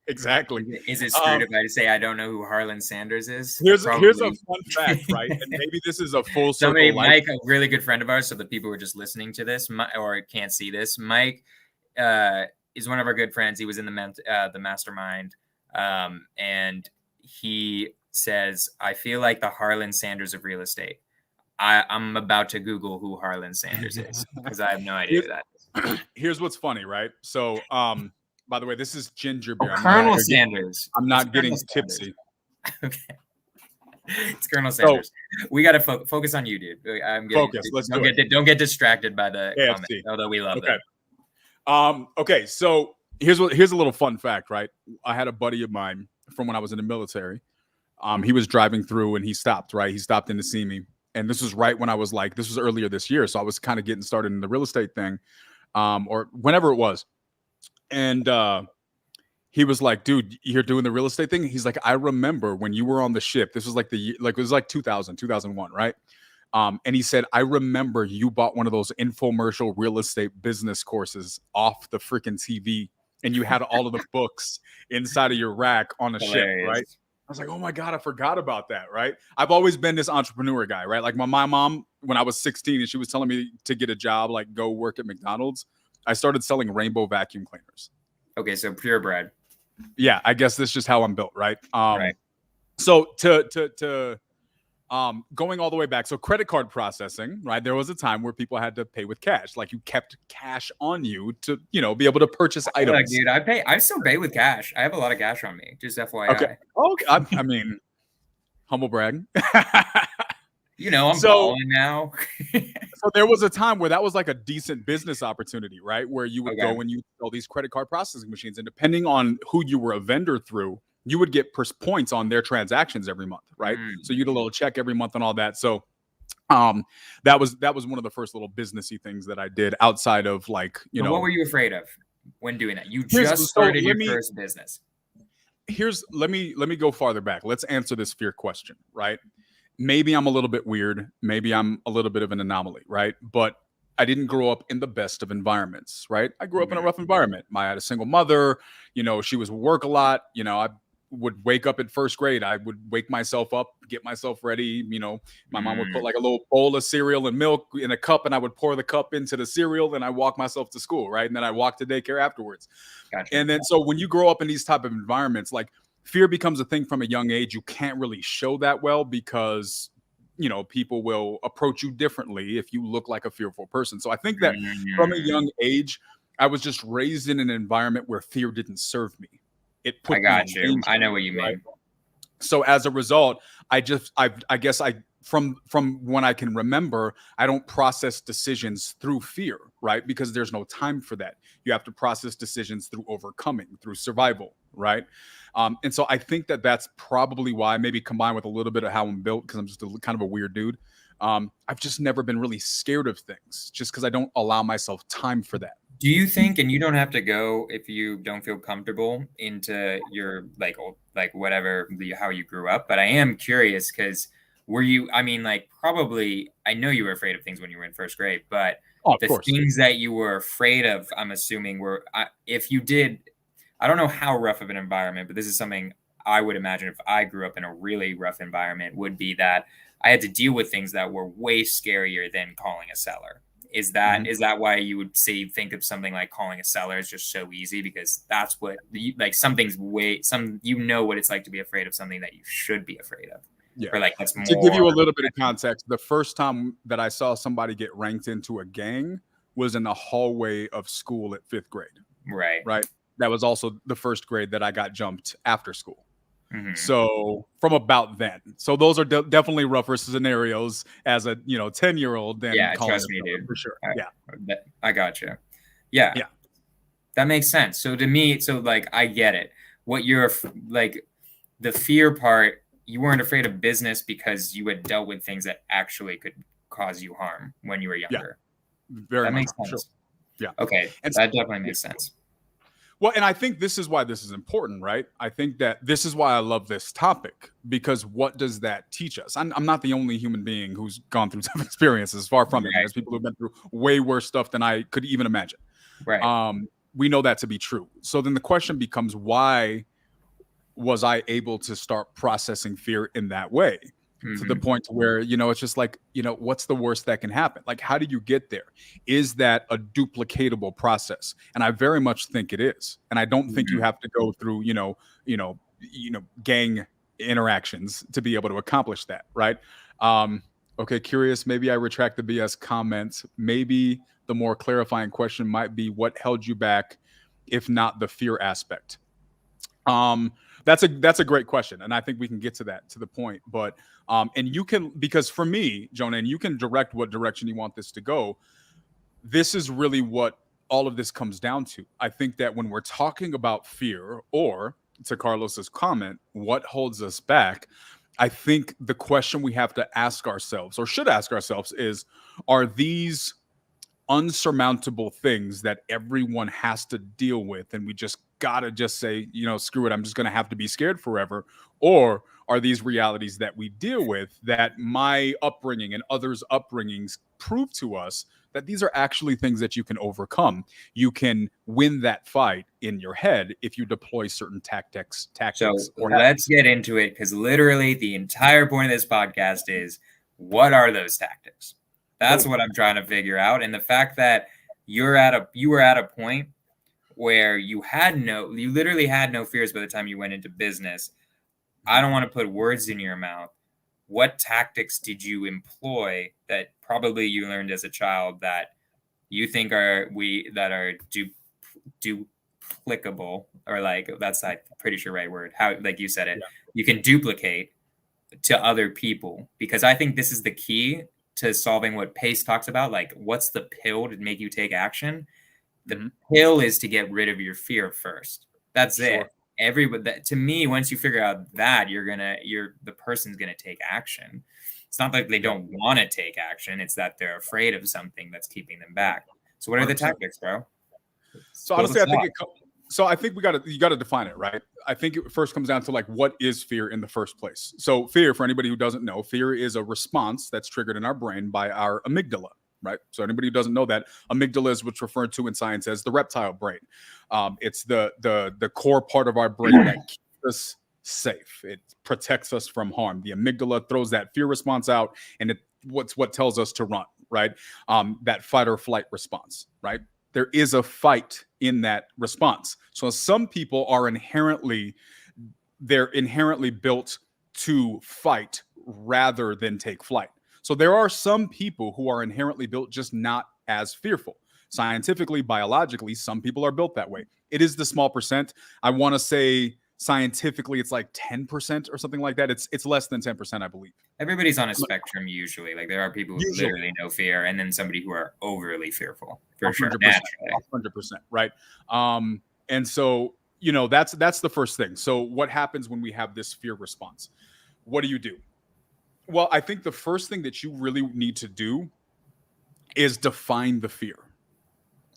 exactly. Is it screwed if I say I don't know who Harlan Sanders is? Here's a fun fact, right? And maybe this is a full circle. Mike, a really good friend of ours, so the people who are just listening to this or can't see this, Mike is one of our good friends. He was in the mastermind, and he says, "I feel like the Harlan Sanders of real estate." I'm about to Google who Harlan Sanders is because I have no idea who that is. Here's what's funny, right? So, by the way, this is ginger beer. Colonel Sanders. I'm not getting tipsy. Okay. It's Colonel Sanders. We got to focus on you, dude. Focus. Let's don't get distracted by the comment, although we love it. Okay. So here's a little fun fact, right? I had a buddy of mine from when I was in the military. He was driving through and he stopped, right? He stopped in to see me. And this was right when I was like, this was earlier this year. So I was kind of getting started in the real estate thing, or whenever it was. And he was like, dude, you're doing the real estate thing? He's like, I remember when you were on the ship. This was like it was like 2001, right? And he said, I remember you bought one of those infomercial real estate business courses off the freaking TV, and you had all of the books inside of your rack on a ship, right? I was like, oh my God, I forgot about that, right? I've always been this entrepreneur guy, right? Like my mom, when I was 16 and she was telling me to get a job, like go work at McDonald's, I started selling rainbow vacuum cleaners. Okay, so purebred. Yeah, I guess that's just how I'm built, right? Right. So to going all the way back, so credit card processing, right? There was a time where people had to pay with cash, like you kept cash on you to, be able to purchase items. Like, dude, I still pay with cash. I have a lot of cash on me, just FYI. Okay. I mean, humble brag. I'm balling now. So there was a time where that was like a decent business opportunity, right? Where you would go and you sell these credit card processing machines, and depending on who you were a vendor through, you would get points on their transactions every month, right? So you get a little check every month and all that. So that was one of the first little businessy things that I did outside of like, What were you afraid of when doing that? You just started your first business. Let me go farther back. Let's answer this fear question, right? Maybe I'm a little bit weird. Maybe I'm a little bit of an anomaly, right? But I didn't grow up in the best of environments, right? I grew up in a rough environment. I had a single mother, she was work a lot. I would wake up at first grade. I would wake myself up, get myself ready. My mom would put like a little bowl of cereal and milk in a cup, and I would pour the cup into the cereal, and I walk myself to school, right? And then I walk to daycare afterwards. Gotcha. And then, so when you grow up in these type of environments, like fear becomes a thing from a young age. You can't really show that well because, people will approach you differently if you look like a fearful person. So I think that from a young age, I was just raised in an environment where fear didn't serve me. I got you. I know what you mean. So as a result, I guess from when I can remember, I don't process decisions through fear, right? Because there's no time for that. You have to process decisions through overcoming, through survival, right? And so I think that that's probably why, maybe combined with a little bit of how I'm built, because I'm just kind of a weird dude. I've just never been really scared of things, just because I don't allow myself time for that. Do you think, and you don't have to go if you don't feel comfortable into your whatever how you grew up, but I am curious because probably, I know you were afraid of things when you were in first grade, but the things that you were afraid of, I'm assuming were, if you did, I don't know how rough of an environment, but this is something I would imagine if I grew up in a really rough environment, would be that I had to deal with things that were way scarier than calling a seller. Is that why you would think of something like calling a seller is just so easy, because that's what something's what it's like to be afraid of something that you should be afraid of. Yeah. Or that's more. To give you a little bit of context, the first time that I saw somebody get ranked into a gang was in the hallway of school at 5th grade. Right. Right. That was also the first grade that I got jumped after school. So from about then. So those are definitely rougher scenarios as a 10-year-old than trust me, dude, for sure. I got you. Yeah, that makes sense. So to me, I get it. What you're the fear part, you weren't afraid of business because you had dealt with things that actually could cause you harm when you were younger. That makes sense. Sure. Yeah. Okay, and that definitely makes sense. Well, and I think this is why this is important, right? I think that this is why I love this topic, because what does that teach us? I'm not the only human being who's gone through tough experiences, far from it. There's people who've been through way worse stuff than I could even imagine. Right. We know that to be true. So then the question becomes, why was I able to start processing fear in that way? To the point where, it's just like, what's the worst that can happen? Like, how do you get there? Is that a duplicatable process? And I very much think it is. And I don't think you have to go through, gang interactions to be able to accomplish that. Right. Okay. Curious. Maybe I retract the BS comment. Maybe the more clarifying question might be, what held you back, if not the fear aspect? That's a great question, and I think we can get to that, to the point. But and you can, because for me, Jonah, and you can direct what direction you want this to go. This is really what all of this comes down to. I think that when we're talking about fear, or to Carlos's comment, what holds us back, I think the question we have to ask ourselves, or should ask ourselves, is, are these unsurmountable things that everyone has to deal with, and we just gotta just say, screw it, I'm just gonna have to be scared forever? Or are these realities that we deal with, that my upbringing and others' upbringings prove to us that these are actually things that you can overcome? You can win that fight in your head if you deploy certain tactics. So let's get into it, because literally the entire point of this podcast is, what are those tactics? That's what I'm trying to figure out. And the fact that you were at a point where you literally had no fears by the time you went into business. I don't want to put words in your mouth. What tactics did you employ that probably you learned as a child that you think are duplicable, or like, that's, I'm pretty sure right word, how, like you said it, you can duplicate to other people? Because I think this is the key to solving what Pace talks about. Like, what's the pill to make you take action? The pill is to get rid of your fear first. That's it. To me, once you figure out that, the person's gonna take action. It's not like they don't want to take action. It's that they're afraid of something that's keeping them back. So what are the tactics, bro? So honestly, I think you got to define it, right? I think it first comes down to, like, what is fear in the first place? So fear, for anybody who doesn't know, fear is a response that's triggered in our brain by our amygdala, right? So anybody who doesn't know that, amygdala is what's referred to in science as the reptile brain. It's the core part of our brain that keeps us safe. It protects us from harm. The amygdala throws that fear response out, and what tells us to run, right? That fight or flight response, right? There is a fight in that response. So some people are inherently built to fight rather than take flight. So there are some people who are inherently built just not as fearful. Scientifically, biologically, some people are built that way. It is the small percent. I want to say scientifically it's like 10% or something like that. It's less than 10%, I believe. Everybody's on a spectrum usually. Like, there are people who literally no fear, and then somebody who are overly fearful, for 100%, sure. 100%, right? And so, that's the first thing. So what happens when we have this fear response? What do you do? Well, I think the first thing that you really need to do is define the fear.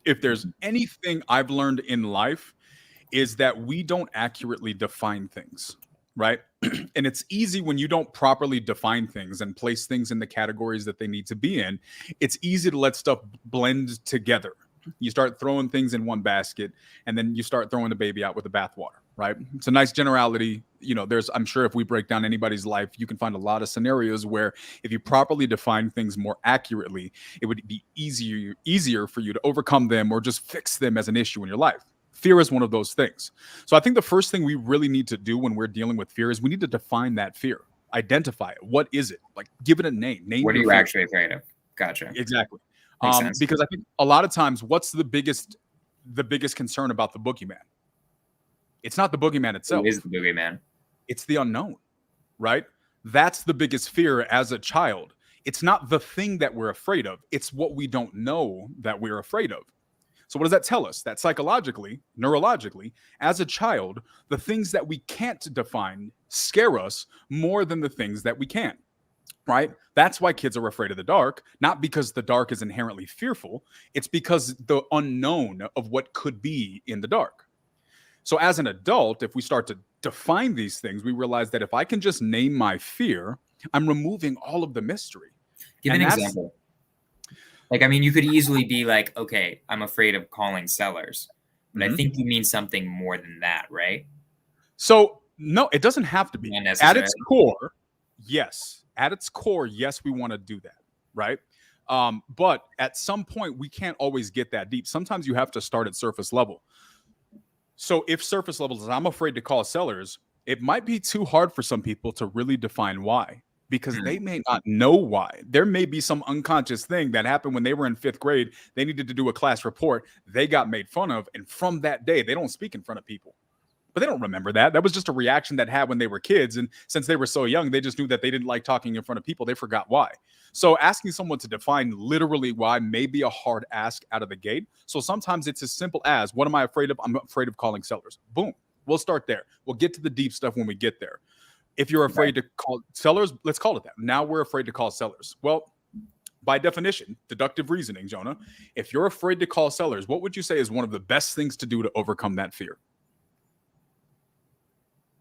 If there's anything I've learned in life, is that we don't accurately define things, right? And it's easy when you don't properly define things and place things in the categories that they need to be in. It's easy to let stuff blend together. You start throwing things in one basket, and then you start throwing the baby out with the bathwater, right? It's a nice generality. I'm sure if we break down anybody's life, you can find a lot of scenarios where if you properly define things more accurately, it would be easier for you to overcome them or just fix them as an issue in your life. Fear is one of those things. So I think the first thing we really need to do when we're dealing with fear is we need to define that fear, identify it. What is it? Like, give it a name. What are you actually afraid of? Gotcha. Exactly. Because I think a lot of times, what's the biggest concern about the boogeyman? It's not the boogeyman itself. It is the boogeyman. It's the unknown, right? That's the biggest fear as a child. It's not the thing that we're afraid of. It's what we don't know that we're afraid of. So what does that tell us? That psychologically, neurologically, as a child, the things that we can't define scare us more than the things that we can, right? That's why kids are afraid of the dark, not because the dark is inherently fearful. It's because the unknown of what could be in the dark. So as an adult, if we start to define these things, we realize that if I can just name my fear, I'm removing all of the mystery. Give an example. Like, I mean, you could easily be like, okay, I'm afraid of calling sellers. But I think you mean something more than that, right? So, no, it doesn't have to be. At its core, yes. At its core, yes, we want to do that, right? But at some point, we can't always get that deep. Sometimes you have to start at surface level. So if surface level is, I'm afraid to call sellers, it might be too hard for some people to really define why, because they may not know why. There may be some unconscious thing that happened when they were in 5th grade. They needed to do a class report. They got made fun of. And from that day, they don't speak in front of people. But they don't remember that. That was just a reaction that had when they were kids. And since they were so young, they just knew that they didn't like talking in front of people. They forgot why. So asking someone to define literally why may be a hard ask out of the gate. So sometimes it's as simple as, what am I afraid of? I'm afraid of calling sellers. Boom. We'll start there. We'll get to the deep stuff when we get there. if you're afraid to call sellers, let's call it that. Now we're afraid to call sellers. Well, by definition, deductive reasoning, Jonah, if you're afraid to call sellers, what would you say is one of the best things to do to overcome that fear?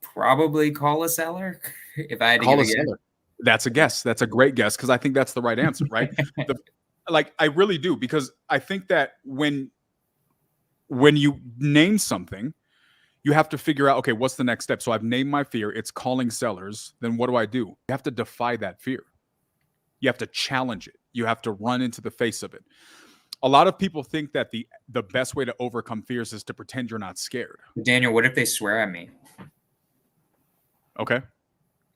Probably call a seller if I had to Call give a a guess. seller. That's a guess. That's a great guess because I think that's the right answer, right? I really do, because I think that when you name something, you have to figure out, okay, what's the next step? So I've named my fear. It's calling sellers. Then what do? You have to defy that fear. You have to challenge it. You have to run into the face of it. A lot of people think that the best way to overcome fears is to pretend you're not scared. Daniel, what if they swear at me? Okay.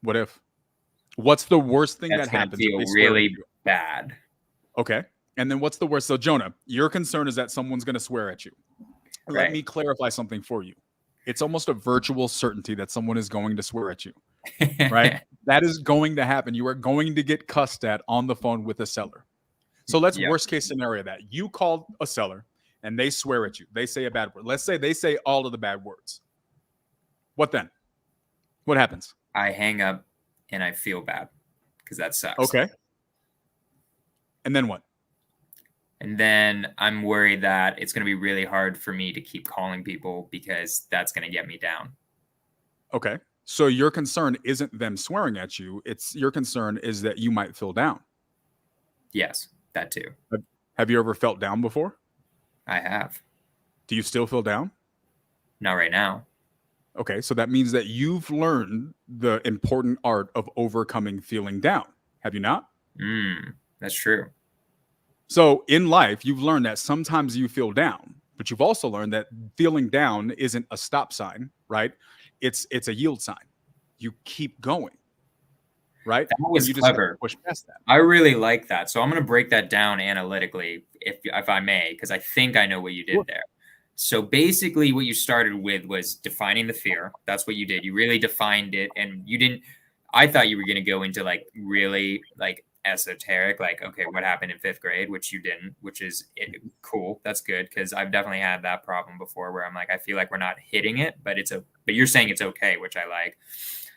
What if? What's the worst thing that happens? Feel really bad. Okay. And then what's the worst? So Jonah, your concern is that someone's going to swear at you. Let me clarify something for you. It's almost a virtual certainty that someone is going to swear at you, right? That is going to happen. You are going to get cussed at on the phone with a seller. So let's worst case scenario that you call a seller and they swear at you. They say a bad word. Let's say they say all of the bad words. What then? What happens? I hang up and I feel bad because that sucks. Okay. And then what? And then I'm worried that it's going to be really hard for me to keep calling people because that's going to get me down. Okay. So your concern isn't them swearing at you. It's your concern is that you might feel down. Yes, that too. Have you ever felt down before? I have. Do you still feel down? Not right now. Okay. So that means that you've learned the important art of overcoming feeling down. Have you not? That's true. So in life, you've learned that sometimes you feel down, but you've also learned that feeling down isn't a stop sign, right? It's a yield sign. You keep going, right? That was you clever. Just push past that. I really like that. So I'm going to break that down analytically, if I may, because I think I know what you did there. So basically what you started with was defining the fear. That's what you did. You really defined it, and you didn't. I thought you were going to go into really esoteric, okay, what happened in 5th grade, which you didn't, which is cool. That's good, because I've definitely had that problem before where I'm I feel like we're not hitting it, but you're saying it's okay, which I like.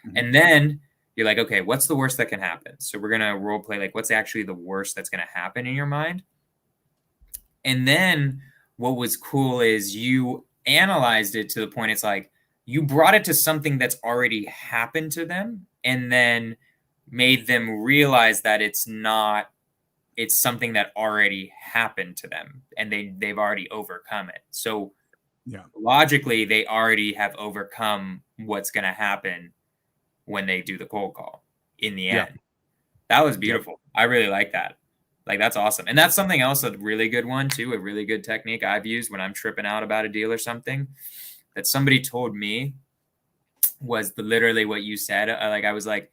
Mm-hmm. And then you're okay, what's the worst that can happen? So we're gonna role play what's actually the worst that's gonna happen in your mind. And then what was cool is you analyzed it to the point it's you brought it to something that's already happened to them, and then made them realize that it's something that already happened to them, and they've already overcome it. So logically, they already have overcome what's going to happen when they do the cold call in the end. That was beautiful. I really like that. That's awesome. And that's something else, a really good one too, a really good technique I've used when I'm tripping out about a deal or something that somebody told me was literally what you said. I was like,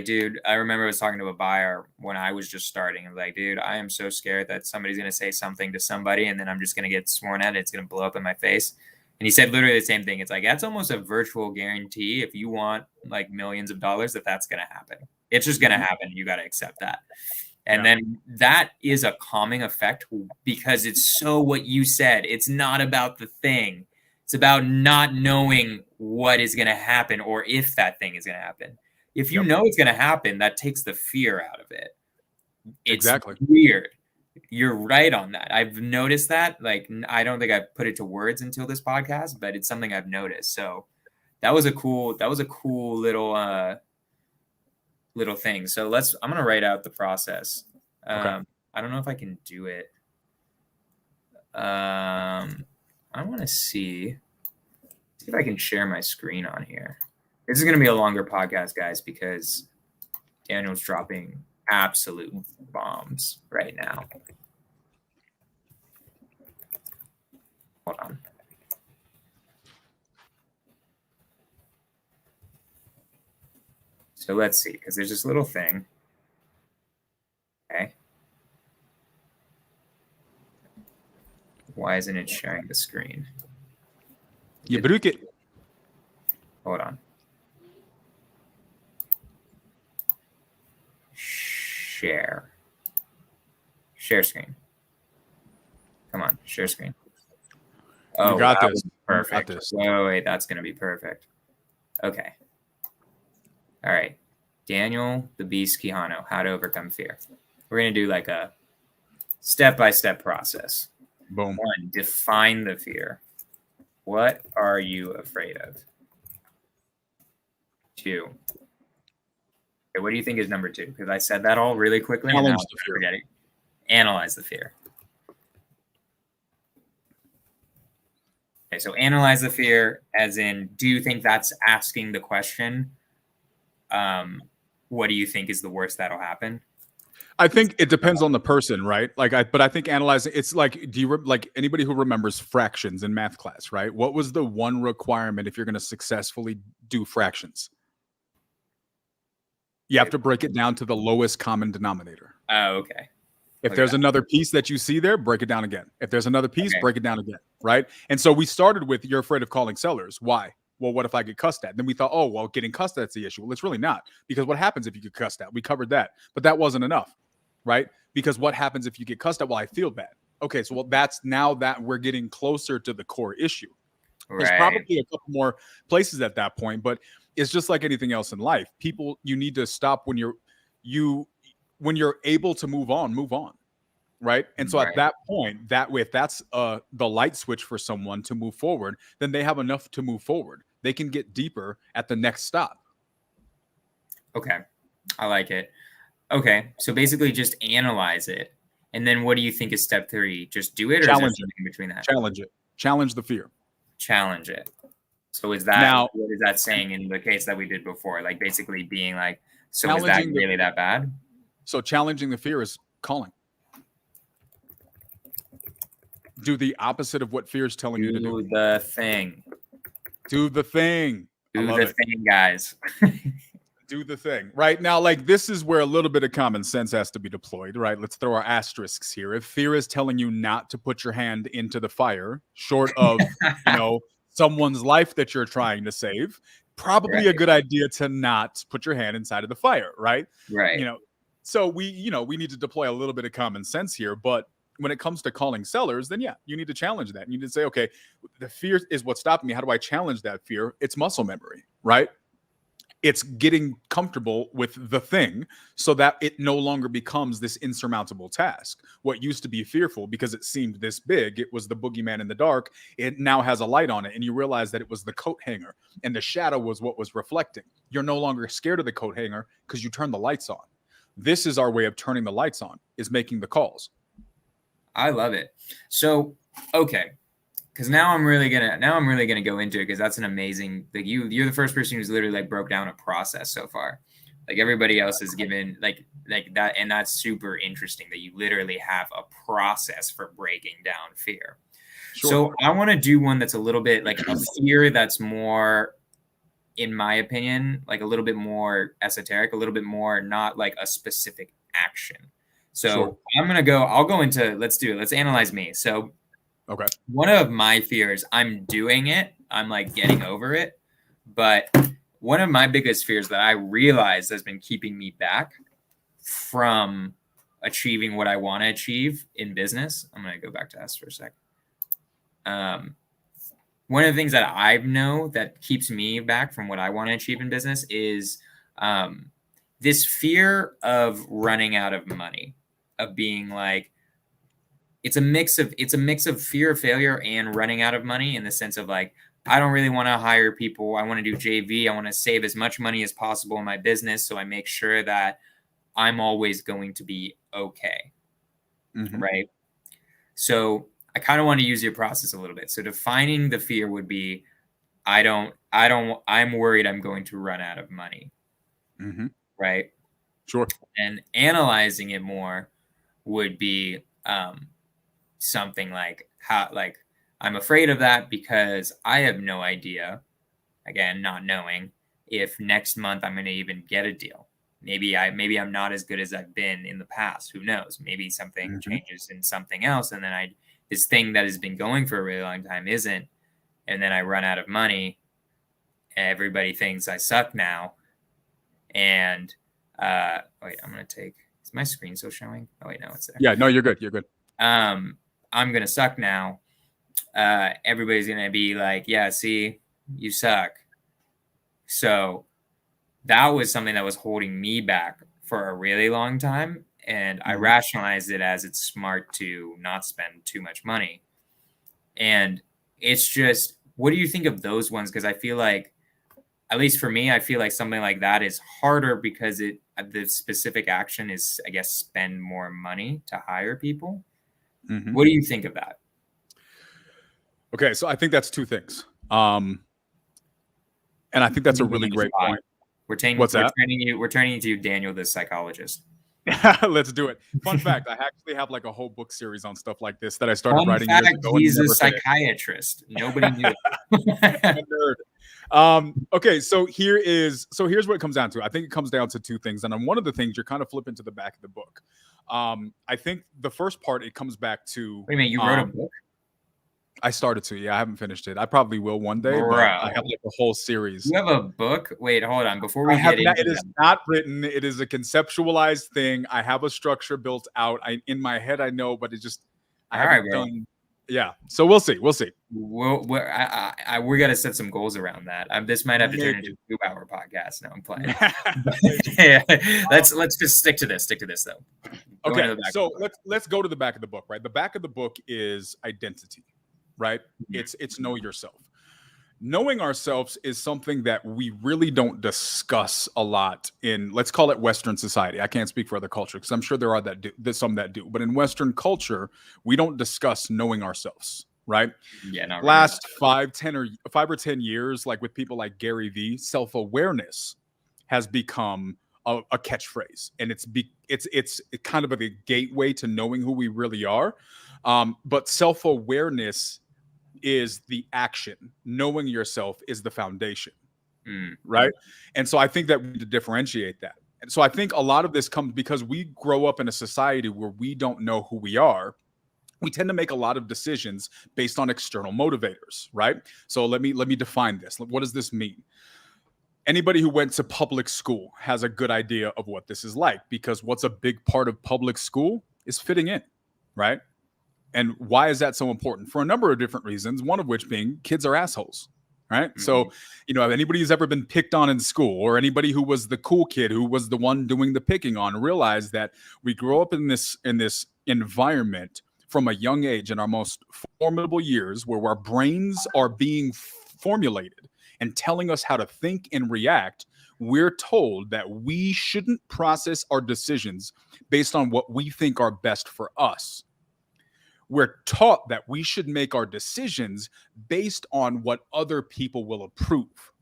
dude, I remember I was talking to a buyer when I was just starting. I was dude, I am so scared that somebody's going to say something to somebody and then I'm just going to get sworn at. It's going to blow up in my face. And he said literally the same thing. It's that's almost a virtual guarantee. If you want millions of dollars, that's going to happen. It's just going to happen. You got to accept that. And then that is a calming effect because it's so what you said. It's not about the thing. It's about not knowing what is going to happen or if that thing is going to happen. If you know it's going to happen, that takes the fear out of it. It's weird. You're right on that. I've noticed that. I don't think I've put it to words until this podcast, but it's something I've noticed. So that was a cool little thing. So I'm going to write out the process. I don't know if I can do it. I want to see if I can share my screen on here. This is going to be a longer podcast, guys, because Daniel's dropping absolute bombs right now. Hold on. So let's see, because there's this little thing. Okay. Why isn't it sharing the screen? You broke it. Hold on. Share screen. Come on, share screen. Oh, you got this. Perfect. Oh, wait, that's going to be perfect. Okay. All right. Daniel the Beast Quijano, how to overcome fear. We're going to do like a step-by-step process. Boom. 1, define the fear. What are you afraid of? 2. Okay, what do you think is number 2? Because I said that all really quickly. Challenge and now the fear. forgetting. Analyze the fear. Okay, so analyze the fear as in, do you think that's asking the question, what do you think is the worst that'll happen? I think it depends on the person, right? But I think analyzing, it's like, like anybody who remembers fractions in math class, right? What was the one requirement if you're going to successfully do fractions? You have to break it down to the lowest common denominator. Oh, okay. If there's another piece that you see there, break it down again. If there's another piece, break it down again, right? And so we started with, you're afraid of calling sellers. Why? Well, what if I get cussed at? Then we thought, oh, well, getting cussed at's the issue. Well, it's really not, because what happens if you get cussed at? We covered that, but that wasn't enough, right? Because what happens if you get cussed at? Well, I feel bad. Okay, so well, that's now that we're getting closer to the core issue. Right. There's probably a couple more places at that point, but it's just like anything else in life. People, you need to stop when you're able to move on, right? And so at that point, that way, if that's the light switch for someone to move forward, then they have enough to move forward. They can get deeper at the next stop. Okay, I like it. Okay, so basically just analyze it. And then what do you think is step 3? Just do it, or challenge is there something in between that? Challenge it. Challenge the fear. Challenge it. So is that now, what is that saying in the case that we did before? Like basically being like, so is that really that bad? So challenging the fear is calling. Do the opposite of what fear is telling you to do. Do the thing. Do the thing. Do the thing, guys. Do the thing. Right now, like, this is where a little bit of common sense has to be deployed, right? Let's throw our asterisks here. If fear is telling you not to put your hand into the fire, short of, someone's life that you're trying to save, probably a good idea to not put your hand inside of the fire, right? Right. So we need to deploy a little bit of common sense here, but when it comes to calling sellers, then you need to challenge that. You need to say, okay, the fear is what's stopping me. How do I challenge that fear? It's muscle memory, right? It's getting comfortable with the thing so that it no longer becomes this insurmountable task. What used to be fearful because it seemed this big, it was the boogeyman in the dark. It now has a light on it, and you realize that it was the coat hanger, and the shadow was what was reflecting. You're no longer scared of the coat hanger because you turn the lights on. This is our way of turning the lights on, is making the calls. I love it. So, okay. Because now I'm really gonna go into it, because that's an amazing, like, you're the first person who's literally like broke down a process so far. Like everybody else is given like that, and that's super interesting that you literally have a process for breaking down fear. Sure. So I want to do one that's a little bit like a fear that's more, in my opinion, like a little bit more esoteric, a little bit more not like a specific action. So I'll go into, let's do it. Let's analyze me. So okay. One of my fears, I'm doing it. I'm like getting over it. But one of my biggest fears that I realized has been keeping me back from achieving what I want to achieve in business. I'm going to go back to us for a sec. One of the things that I know that keeps me back from what I want to achieve in business is this fear of running out of money, of being like, it's a mix of fear of failure and running out of money, in the sense of like, I don't really want to hire people. I want to do JV. I want to save as much money as possible in my business, so I make sure that I'm always going to be okay. Mm-hmm. Right. So I kind of want to use your process a little bit. So defining the fear would be, I'm worried I'm going to run out of money. Mm-hmm. Right. Sure. And analyzing it more would be, something like how, like, I'm afraid of that because I have no idea, again, not knowing if next month I'm going to even get a deal. Maybe I'm not as good as I've been in the past. Who knows? Maybe something changes in something else, and then this thing that has been going for a really long time isn't, and then I run out of money. Everybody thinks I suck now, and wait, I'm going to take. Is my screen still showing? Oh wait, no, it's there. Yeah, no, you're good. You're good. I'm going to suck now. Everybody's going to be like, yeah, see, you suck. So that was something that was holding me back for a really long time. And I rationalized it as it's smart to not spend too much money. And it's just, what do you think of those ones? Because I feel like, at least for me, I feel like something like that is harder because the specific action is, I guess, spend more money to hire people. What do you think of that? Okay, so I think that's two things. And I think that's a really great point. We're turning you to Daniel, the psychologist. Let's do it. Fun fact, I actually have like a whole book series on stuff like this that I started writing years ago. He's a psychiatrist. Nobody knew. I'm a nerd. Okay, so here's what it comes down to. I think it comes down to two things. And on one of the things, you're kind of flipping to the back of the book. I think the first part, it comes back to... Wait a minute, you wrote a book? I started to, yeah. I haven't finished it. I probably will one day, but I have like a whole series. You have a book? Wait, hold on. Before we get into it is not written. It is a conceptualized thing. I have a structure built out. In my head, I know, but it just... I haven't done... Yeah, so we'll see. We're gonna set some goals around that. This might have to turn into a 2-hour podcast. No, I'm playing. Yeah, let's just stick to this though. Okay, so let's go to the back of the book. Right, the back of the book is identity. Right, it's know yourself. Knowing ourselves is something that we really don't discuss a lot in, let's call it, Western society. I can't speak for other cultures because I'm sure there are there's some that do. But in Western culture, we don't discuss knowing ourselves, right? Yeah. Not Last 5 or 10 years, like with people like Gary Vee, self-awareness has become a catchphrase, and it's kind of a gateway to knowing who we really are. But self-awareness is the action. Knowing yourself is the foundation, right? And so I think that we need to differentiate that. And so I think a lot of this comes because we grow up in a society where we don't know who we are. We tend to make a lot of decisions based on external motivators, right? So let me define this. What does this mean? Anybody who went to public school has a good idea of what this is like, because what's a big part of public school is fitting in, right? And why is that so important? For a number of different reasons, one of which being kids are assholes, right? So, anybody who's ever been picked on in school, or anybody who was the cool kid who was the one doing the picking on, realize that we grow up in this environment from a young age, in our most formidable years, where our brains are being formulated and telling us how to think and react. We're told that we shouldn't process our decisions based on what we think are best for us. We're taught that we should make our decisions based on what other people will approve.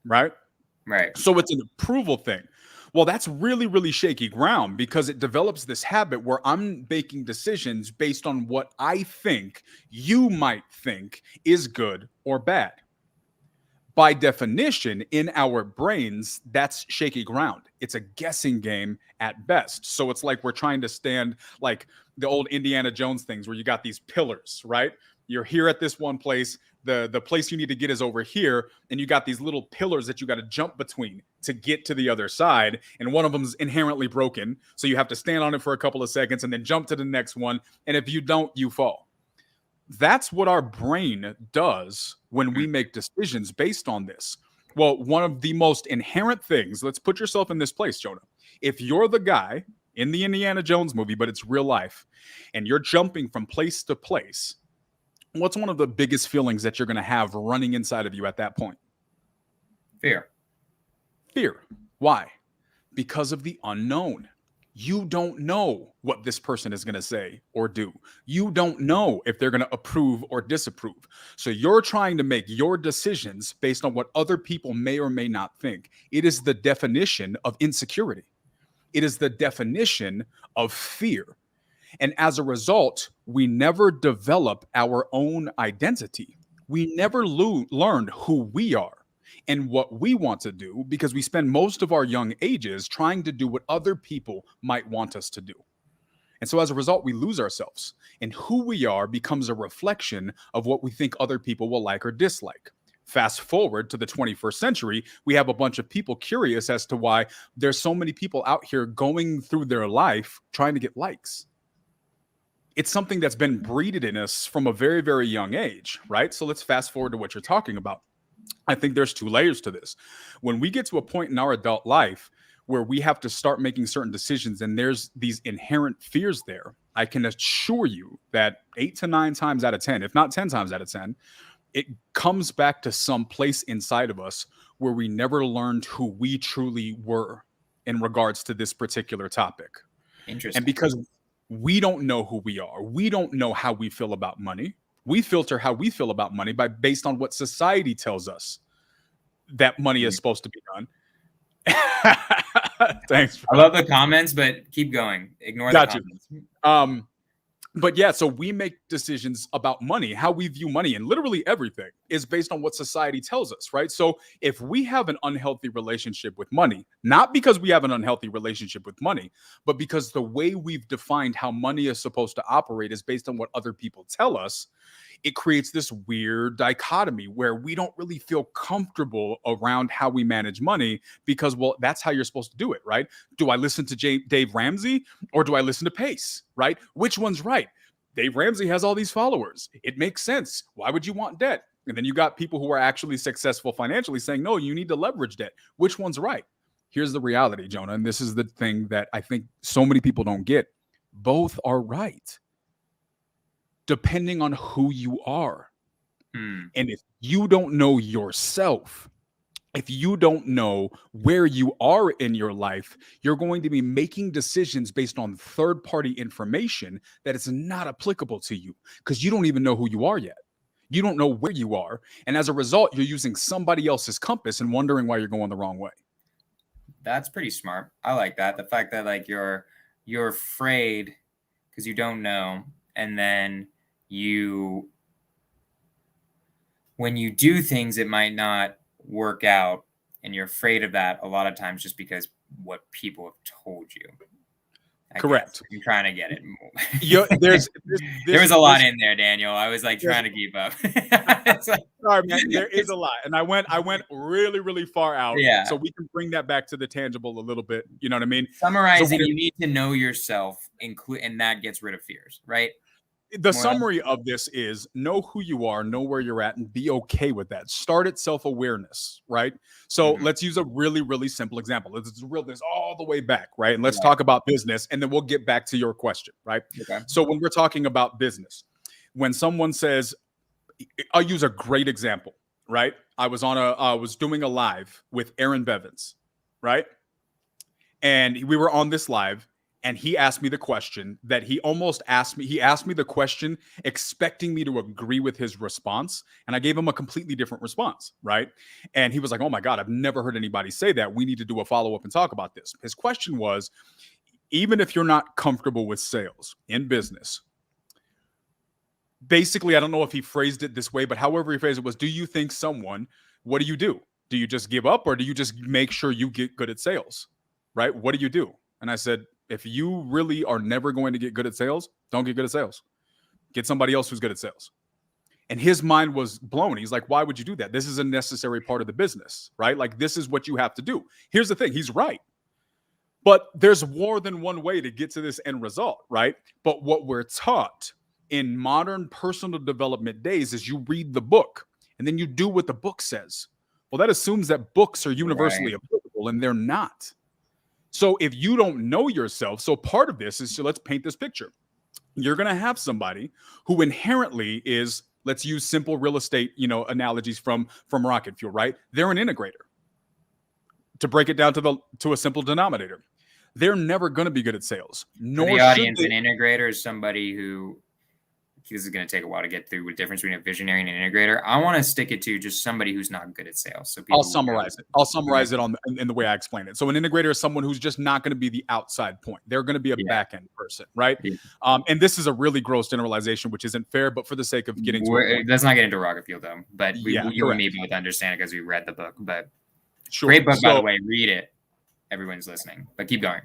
Right? Right. So it's an approval thing. Well, that's really, really shaky ground, because it develops this habit where I'm making decisions based on what I think you might think is good or bad. By definition, in our brains, that's shaky ground. It's a guessing game at best. So it's like we're trying to stand like the old Indiana Jones things where you got these pillars, right? You're here at this one place. The place you need to get is over here. And you got these little pillars that you got to jump between to get to the other side. And one of them is inherently broken. So you have to stand on it for a couple of seconds and then jump to the next one. And if you don't, you fall. That's what our brain does when we make decisions based on this. Well, one of the most inherent things, let's put yourself in this place, Jonah. If you're the guy in the Indiana Jones movie, but it's real life, and you're jumping from place to place, what's one of the biggest feelings that you're going to have running inside of you at that point? Fear. Fear. Why? Because of the unknown. You don't know what this person is going to say or do. You don't know if they're going to approve or disapprove. So you're trying to make your decisions based on what other people may or may not think. It is the definition of insecurity. It is the definition of fear. And as a result, we never develop our own identity. We never learn who we are and what we want to do, because we spend most of our young ages trying to do what other people might want us to do. And so as a result, we lose ourselves, and who we are becomes a reflection of what we think other people will like or dislike. Fast forward to the 21st century, we have a bunch of people curious as to why there's so many people out here going through their life trying to get likes. It's something that's been breeded in us from a very, very young age, right? So let's fast forward to what you're talking about. I think there's two layers to this. When we get to a point in our adult life where we have to start making certain decisions and there's these inherent fears there, I can assure you that 8 to 9 times out of 10, if not 10 times out of 10, it comes back to some place inside of us where we never learned who we truly were in regards to this particular topic. Interesting. And because we don't know who we are, we don't know how we feel about money. We filter how we feel about money based on what society tells us that money is supposed to be done. Thanks. I love the comments, but keep going. Ignore the comments. But yeah, so we make decisions about money, how we view money, and literally everything is based on what society tells us, right? So if we have an unhealthy relationship with money, not because we have an unhealthy relationship with money, but because the way we've defined how money is supposed to operate is based on what other people tell us, it creates this weird dichotomy where we don't really feel comfortable around how we manage money because, well, that's how you're supposed to do it, right? Do I listen to Dave Ramsey or do I listen to Pace, right? Which one's right? Dave Ramsey has all these followers. It makes sense. Why would you want debt? And then you got people who are actually successful financially saying, no, you need to leverage debt. Which one's right? Here's the reality, Jonah, and this is the thing that I think so many people don't get. Both are right, depending on who you are. And if you don't know yourself, if you don't know where you are in your life, you're going to be making decisions based on third-party information that is not applicable to you because you don't even know who you are yet. You don't know where you are. And as a result, you're using somebody else's compass and wondering why you're going the wrong way. That's pretty smart. I like that. The fact that like you're afraid because you don't know, and then when you do things, it might not work out, and you're afraid of that a lot of times just because what people have told you. Correct. I'm trying to get it. There was a lot in there, Daniel. I was like trying to keep up. Sorry, man. There is a lot, and I went really, really far out. Yeah. So we can bring that back to the tangible a little bit. You know what I mean? Summarizing, you need to know yourself, and that gets rid of fears, right? The summary of this is know who you are, know where you're at, and be okay with that. Start at self-awareness, right? So let's use a really, really simple example. Let's reel this all the way back, right? And let's talk about business, and then we'll get back to your question, right? Okay. So when we're talking about business, when someone says, I'll use a great example, right? I was doing a live with Aaron Bevins, right? And we were on this live, and he asked me the question that he almost asked me. He asked me the question expecting me to agree with his response. And I gave him a completely different response, right? And he was like, oh my God, I've never heard anybody say that. We need to do a follow-up and talk about this. His question was, even if you're not comfortable with sales in business, basically, I don't know if he phrased it this way, but however he phrased it was, do you think what do? Do you just give up or do you just make sure you get good at sales, right? What do you do? And I said, if you really are never going to get good at sales, don't get good at sales. Get somebody else who's good at sales. And his mind was blown. He's like, why would you do that? This is a necessary part of the business, right? Like, this is what you have to do. Here's the thing. He's right. But there's more than one way to get to this end result, right? But what we're taught in modern personal development days is you read the book and then you do what the book says. Well, that assumes that books are universally applicable, and they're not. So if you don't know yourself, so part of this is, so let's paint this picture. You're going to have somebody who inherently is, let's use simple real estate, analogies from rocket fuel, right? They're an integrator. To break it down to a simple denominator, they're never going to be good at sales. For the audience, an integrator is somebody who, this is going to take a while to get through the difference between a visionary and an integrator. I want to stick it to just somebody who's not good at sales. So I'll summarize it in the way I explain it. So an integrator is someone who's just not going to be the outside point. They're going to be a back end person, right? Yeah. And this is a really gross generalization, which isn't fair, but for the sake of getting to let's not get into rocket fuel though. But you and me both understand it because we read the book. But great book, by the way. Read it. Everyone's listening. But keep going.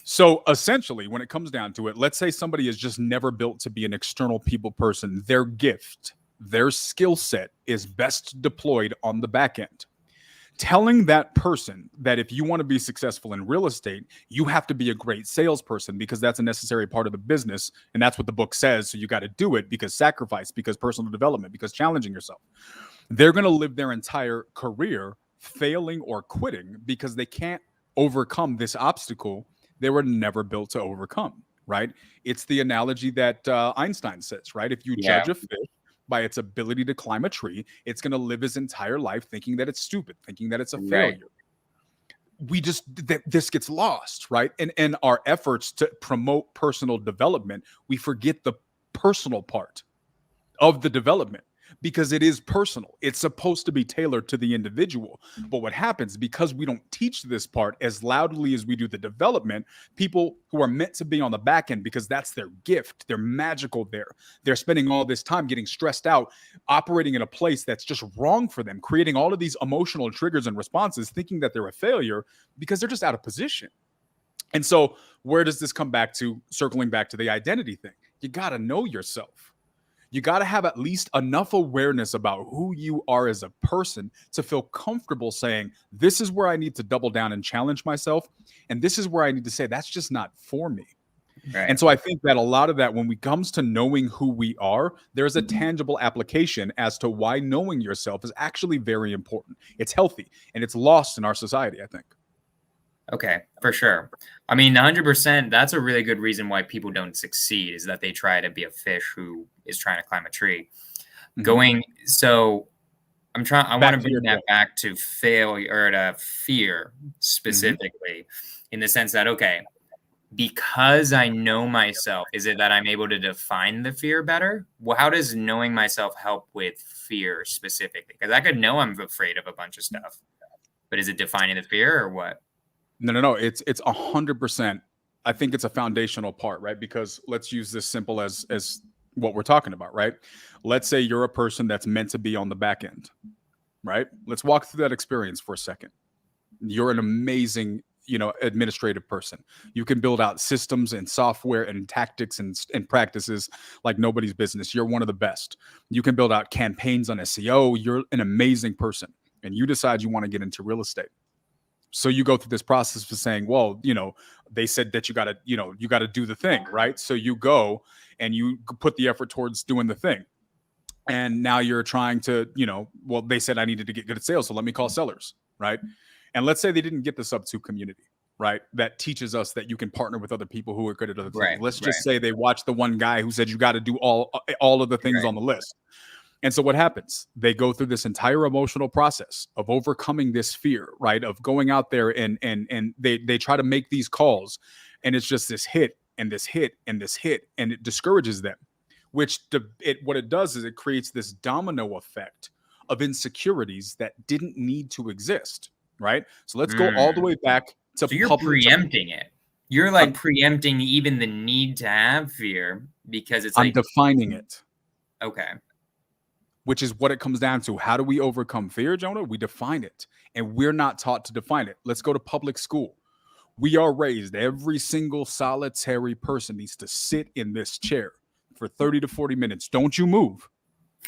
So essentially, when it comes down to it, let's say somebody is just never built to be an external people person. Their gift, their skill set is best deployed on the back end. Telling that person that if you want to be successful in real estate, you have to be a great salesperson because that's a necessary part of the business. And that's what the book says. So you got to do it because sacrifice, because personal development, because challenging yourself. they're going to live their entire career failing or quitting because they can't overcome this obstacle they were never built to overcome, right? It's the analogy that Einstein says, right? If you Yeah. judge a fish by its ability to climb a tree, it's going to live its entire life thinking that it's stupid, thinking that it's a failure. This gets lost, right? And in our efforts to promote personal development, we forget the personal part of the development because it is personal. It's supposed to be tailored to the individual. But what happens, because we don't teach this part as loudly as we do the development, people who are meant to be on the back end, because that's their gift, they're magical there. They're spending all this time getting stressed out, operating in a place that's just wrong for them, creating all of these emotional triggers and responses, thinking that they're a failure because they're just out of position. And so where does this come back to? Circling back to the identity thing. You got to know yourself. You got to have at least enough awareness about who you are as a person to feel comfortable saying, this is where I need to double down and challenge myself. And this is where I need to say, that's just not for me. Right. And so I think that a lot of that, when it comes to knowing who we are, there's a tangible application as to why knowing yourself is actually very important. It's healthy and it's lost in our society, I think. Okay, for sure. I mean, 100%, that's a really good reason why people don't succeed, is that they try to be a fish who is trying to climb a tree. Mm-hmm. I want to bring that back to failure or to fear specifically, in the sense that, okay, because I know myself, is it that I'm able to define the fear better? Well, how does knowing myself help with fear specifically? Because I could know I'm afraid of a bunch of stuff, but is it defining the fear or what? No. It's 100%. I think it's a foundational part, right? Because let's use this simple as what we're talking about, right? Let's say you're a person that's meant to be on the back end, right? Let's walk through that experience for a second. You're an amazing, administrative person. You can build out systems and software and tactics and practices like nobody's business. You're one of the best. You can build out campaigns on SEO. You're an amazing person, and you decide you want to get into real estate. So you go through this process of saying, well, they said that you got to do the thing, right? So you go and you put the effort towards doing the thing. And now you're trying to, well, they said I needed to get good at sales, so let me call sellers, right? And let's say they didn't get the subto community, right? That teaches us that you can partner with other people who are good at other things. Right, let's just say they watched the one guy who said you got to do all of the things on the list. And so what happens? They go through this entire emotional process of overcoming this fear, right? Of going out there and they try to make these calls, and it's just this hit and this hit and this hit, and it discourages them. What it does is it creates this domino effect of insecurities that didn't need to exist, right? So let's go all the way back to. So you're preempting it. You're like preempting even the need to have fear because it's I'm defining it. Okay. Which is what it comes down to. How do we overcome fear, Jonah? We define it, and we're not taught to define it. Let's go to public school. We are raised, every single solitary person needs to sit in this chair for 30 to 40 minutes. Don't you move.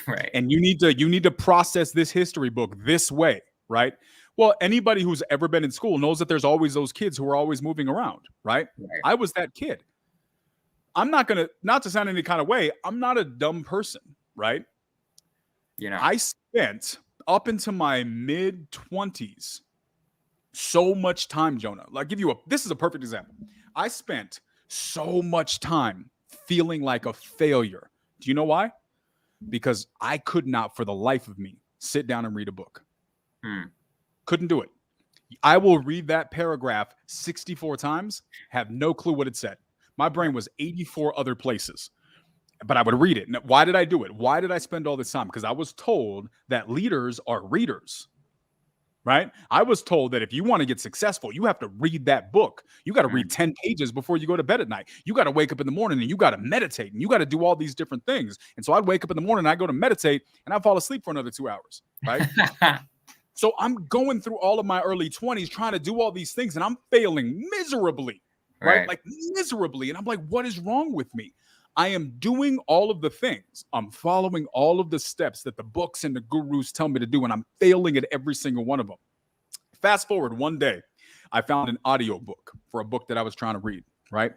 Right. And you need to process this history book this way, right? Well, anybody who's ever been in school knows that there's always those kids who are always moving around, right? I was that kid. I'm not to sound any kind of way, I'm not a dumb person, right? I spent up into my mid-20s so much time, Jonah. This is a perfect example. I spent so much time feeling like a failure. Do you know why? Because I could not, for the life of me, sit down and read a book. Couldn't do it. I will read that paragraph 64 times, have no clue what it said. My brain was 84 other places. But I would read it. Now, why did I do it? Why did I spend all this time? Because I was told that leaders are readers, right? I was told that if you want to get successful, you have to read that book. You got to read 10 pages before you go to bed at night. You got to wake up in the morning and you got to meditate and you got to do all these different things. And so I'd wake up in the morning and I go to meditate and I fall asleep for another 2 hours, right? So I'm going through all of my early 20s trying to do all these things and I'm failing miserably, right? Like miserably. And I'm like, what is wrong with me? I am doing all of the things. I'm following all of the steps that the books and the gurus tell me to do, and I'm failing at every single one of them. Fast forward one day, I found an audiobook for a book that I was trying to read, right?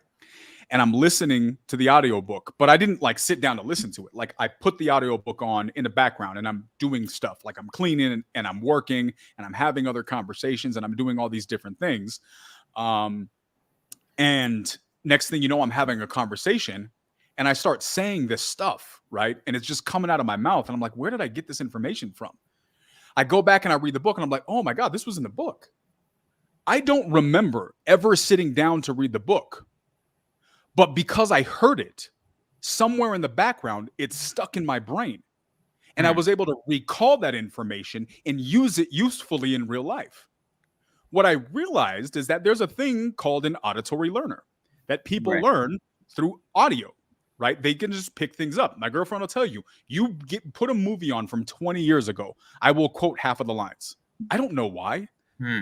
and I'm listening to the audiobook, but I didn't like sit down to listen to it. Like I put the audiobook on in the background and I'm doing stuff like I'm cleaning and I'm working and I'm having other conversations and I'm doing all these different things. And next thing you know, I'm having a conversation and I start saying this stuff, right? And it's just coming out of my mouth. And I'm like, where did I get this information from? I go back and I read the book and I'm like, oh my God, this was in the book. I don't remember ever sitting down to read the book. But because I heard it somewhere in the background, it's stuck in my brain. And I was able to recall that information and use it usefully in real life. What I realized is that there's a thing called an auditory learner that people learn through audio, right? They can just pick things up. My girlfriend will tell you, put a movie on from 20 years ago. I will quote half of the lines. I don't know why.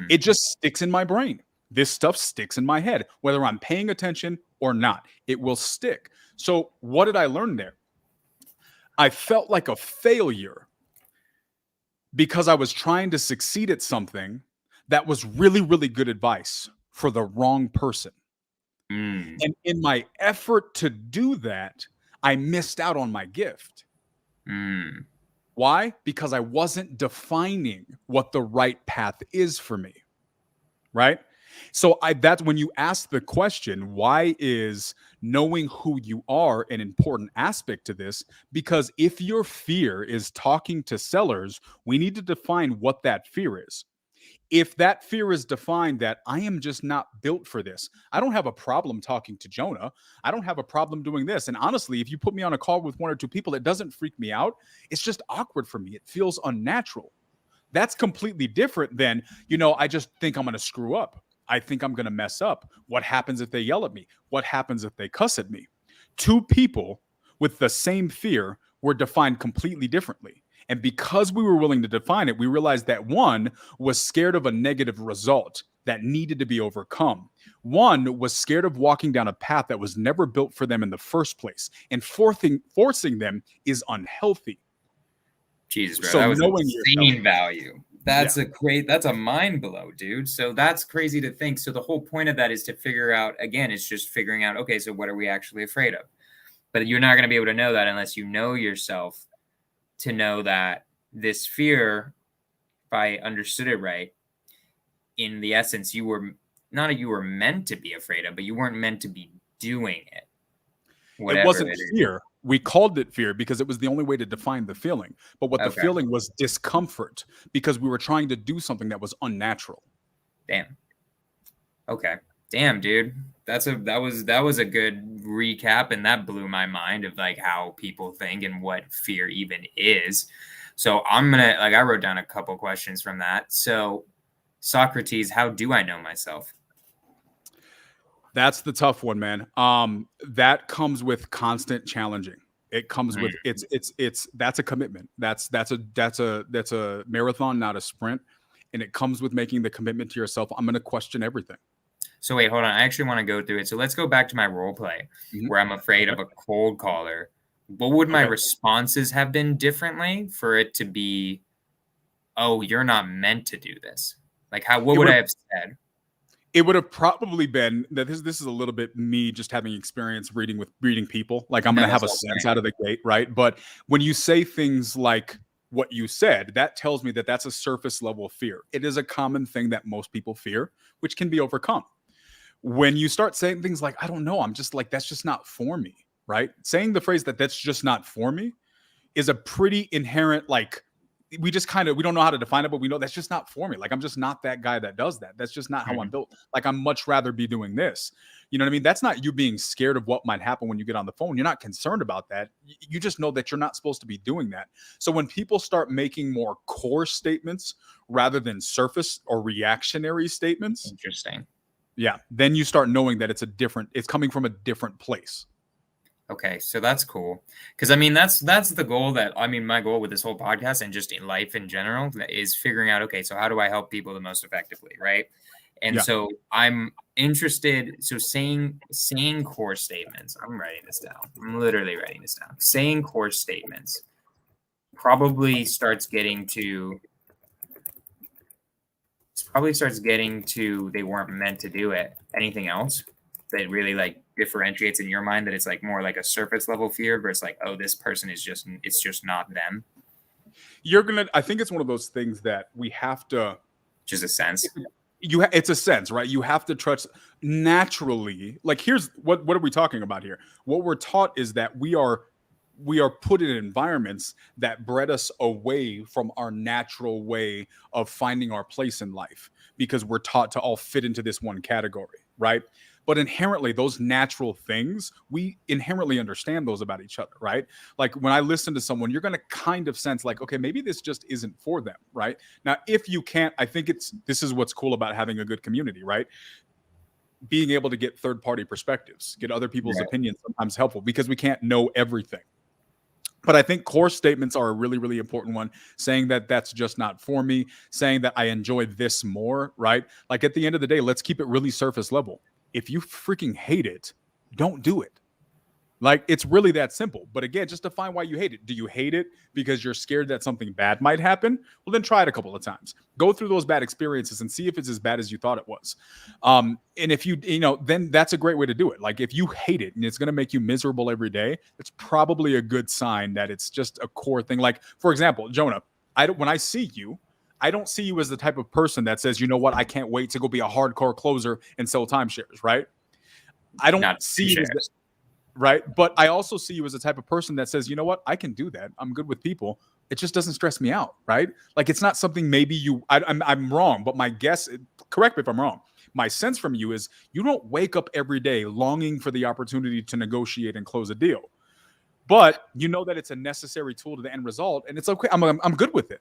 It just sticks in my brain. This stuff sticks in my head, whether I'm paying attention or not. It will stick. So what did I learn there? I felt like a failure because I was trying to succeed at something that was really, really good advice for the wrong person. And in my effort to do that, I missed out on my gift. Why? Because I wasn't defining what the right path is for me, right? So that's when you ask the question, why is knowing who you are an important aspect to this? Because if your fear is talking to sellers, we need to define what that fear is. If that fear is defined that I am just not built for this, I don't have a problem talking to Jonah. I don't have a problem doing this. And honestly, if you put me on a call with one or two people, it doesn't freak me out. It's just awkward for me. It feels unnatural. That's completely different than, I just think I'm going to screw up. I think I'm going to mess up. What happens if they yell at me? What happens if they cuss at me? Two people with the same fear were defined completely differently. And because we were willing to define it, we realized that one was scared of a negative result that needed to be overcome. One was scared of walking down a path that was never built for them in the first place. And forcing them is unhealthy. Jesus, bro. So that was knowing insane value. That's that's a mind blow, dude. So that's crazy to think. So the whole point of that is to figure out, again, it's just figuring out, okay, so what are we actually afraid of? But you're not going to be able to know that unless you know yourself, to know that this fear, if I understood it right, in the essence, you were meant to be afraid of, but you weren't meant to be doing it. It wasn't fear. We called it fear because it was the only way to define the feeling. But what the feeling was discomfort because we were trying to do something that was unnatural. Damn. Okay. Damn, dude. That was a good recap, and that blew my mind of like how people think and what fear even is. So I'm gonna I wrote down a couple questions from that. So Socrates, how do I know myself? That's the tough one, man. That comes with constant challenging. It comes with that's a commitment. That's a marathon, not a sprint. And it comes with making the commitment to yourself. I'm going to question everything. So wait, hold on. I actually want to go through it. So let's go back to my role play where I'm afraid of a cold caller. What would my responses have been differently for it to be, oh, you're not meant to do this? Like what would I have said? It would have probably been that this is a little bit me just having experience reading people. Like I'm going to have a sense out of the gate, right? But when you say things like what you said, that tells me that that's a surface level fear. It is a common thing that most people fear, which can be overcome. When you start saying things like, I don't know, I'm just like, that's just not for me, right? Saying the phrase that's just not for me is a pretty inherent, like, we don't know how to define it, but we know that's just not for me. Like, I'm just not that guy that does that. That's just not how I'm built. Like, I'm much rather be doing this. You know what I mean? That's not you being scared of what might happen when you get on the phone. You're not concerned about that. You just know that you're not supposed to be doing that. So when people start making more core statements rather than surface or reactionary statements. Interesting. Yeah. Then you start knowing that it's coming from a different place. Okay, so that's cool. Because I mean, that's the goal my goal with this whole podcast and just in life in general is figuring out, okay, so how do I help people the most effectively, right? And so I'm interested. So saying core statements. I'm writing this down. I'm literally writing this down. Saying core statements probably starts getting to they weren't meant to do it. Anything else that really like differentiates in your mind that it's like more like a surface level fear versus like, oh, this person is just, it's just not them? I think it's one of those things that we have to, Just a sense. It's a sense, right? You have to trust naturally. Like, here's what are we talking about here? What we're taught is that we are put in environments that bred us away from our natural way of finding our place in life, because we're taught to all fit into this one category, right? But inherently, those natural things, we inherently understand those about each other, right? Like, when I listen to someone, you're going to kind of sense like, okay, maybe this just isn't for them, right? Now, if you can't, I think this is what's cool about having a good community, right? Being able to get third-party perspectives, get other people's opinions, sometimes helpful, because we can't know everything. But I think core statements are a really, really important one. Saying that that's just not for me, saying that I enjoy this more, right? Like, at the end of the day, let's keep it really surface level. If you freaking hate it, don't do it. Like, it's really that simple. But again, just define why you hate it. Do you hate it because you're scared that something bad might happen? Well, then try it a couple of times. Go through those bad experiences and see if it's as bad as you thought it was. And if then that's a great way to do it. Like, if you hate it and it's going to make you miserable every day, it's probably a good sign that it's just a core thing. Like, for example, Jonah, when I see you, I don't see you as the type of person that says, you know what, I can't wait to go be a hardcore closer and sell timeshares, right? I don't see you as this, right? But I also see you as the type of person that says, you know what, I can do that. I'm good with people. It just doesn't stress me out, right? Like, it's not something maybe I'm wrong, but my guess, correct me if I'm wrong, my sense from you is you don't wake up every day longing for the opportunity to negotiate and close a deal. But you know that it's a necessary tool to the end result, and it's okay. I'm good with it.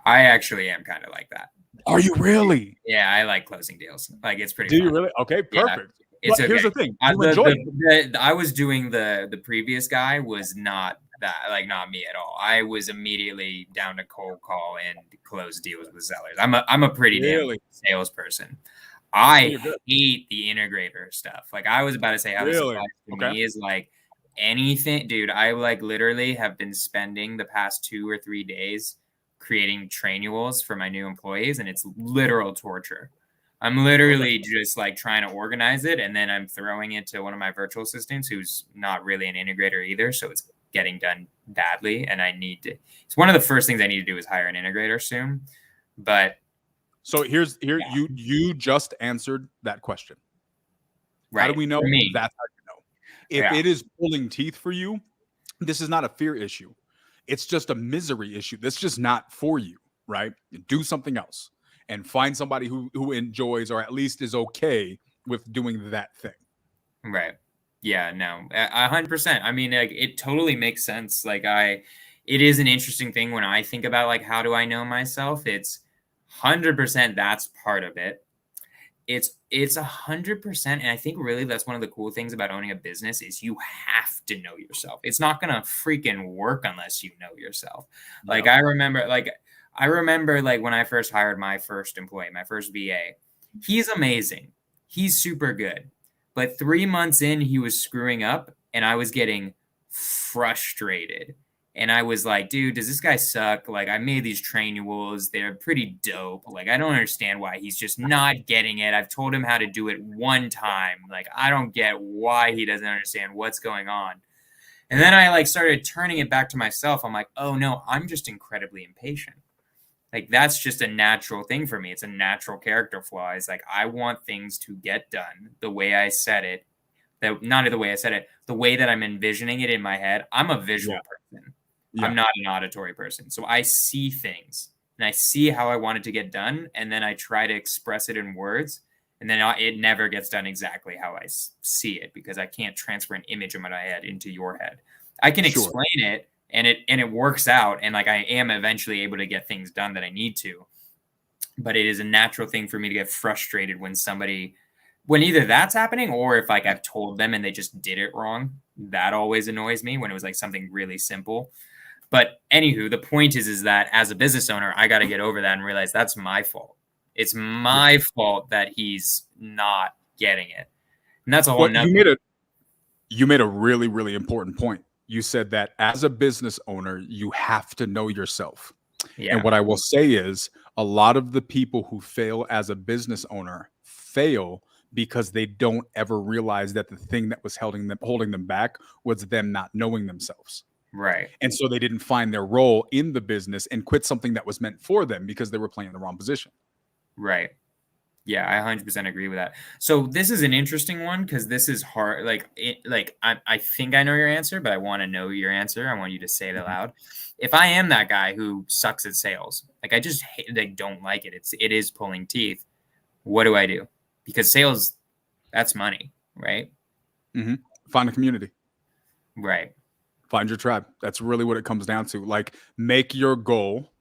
I actually am kind of like that. Are you really? Yeah, I like closing deals. Like, it's pretty Do fun. you really? Okay, perfect. Yeah, it's okay. Here's the thing. I was doing the previous guy was not that, like, not me at all. I was immediately down to cold call and close deals with sellers. I'm a pretty damn salesperson. I hate the integrator stuff. Like, I was about to say how this applies to me is like anything, dude. I like literally have been spending the past 2 or 3 days creating trainuals for my new employees, and it's literal torture. I'm literally just like trying to organize it, and then I'm throwing it to one of my virtual assistants who's not really an integrator either, so it's getting done badly, and it's one of the first things I need to do is hire an integrator soon. But so you just answered that question. Right. How do we know? That's how you know. If it is pulling teeth for you, this is not a fear issue. It's just a misery issue. That's just not for you, right? Do something else and find somebody who enjoys, or at least is okay with doing that thing. Right. Yeah, no, 100%. I mean, like, it totally makes sense. Like, it is an interesting thing when I think about, like, how do I know myself? It's 100% that's part of it. It's 100%. And I think really that's one of the cool things about owning a business is you have to know yourself. It's not going to freaking work unless you know yourself. Like, I remember when I first hired my first employee, my first VA, he's amazing. He's super good. But 3 months in, he was screwing up and I was getting frustrated. And I was like, dude, does this guy suck? Like, I made these trainuals. They're pretty dope. Like, I don't understand why he's just not getting it. I've told him how to do it one time. Like, I don't get why he doesn't understand what's going on. And then I like started turning it back to myself. I'm like, oh no, I'm just incredibly impatient. Like, that's just a natural thing for me. It's a natural character flaw. It's like, I want things to get done the way I said it. Not the way I said it, the way that I'm envisioning it in my head. I'm a visual person. Yeah. I'm not an auditory person. So I see things and I see how I want it to get done. And then I try to express it in words. And then it never gets done exactly how I see it because I can't transfer an image in my head into your head. I can explain it and it works out. And like, I am eventually able to get things done that I need to. But it is a natural thing for me to get frustrated when either that's happening or if like I've told them and they just did it wrong. That always annoys me when it was like something really simple. But anywho, the point is that as a business owner, I got to get over that and realize that's my fault. It's my fault that he's not getting it. And that's a whole nother. You made a really, really important point. You said that as a business owner, you have to know yourself. Yeah. And what I will say is a lot of the people who fail as a business owner fail because they don't ever realize that the thing that was holding them back was them not knowing themselves. Right. And so they didn't find their role in the business and quit something that was meant for them because they were playing the wrong position. Right. Yeah, I 100% agree with that. So this is an interesting one because this is hard. I think I know your answer, but I want to know your answer. I want you to say it aloud. If I am that guy who sucks at sales, like I just don't like it. It is pulling teeth. What do I do? Because sales, that's money, right? Mm-hmm. Find a community. Right. Find your tribe. That's really what it comes down to. Like, make your goal.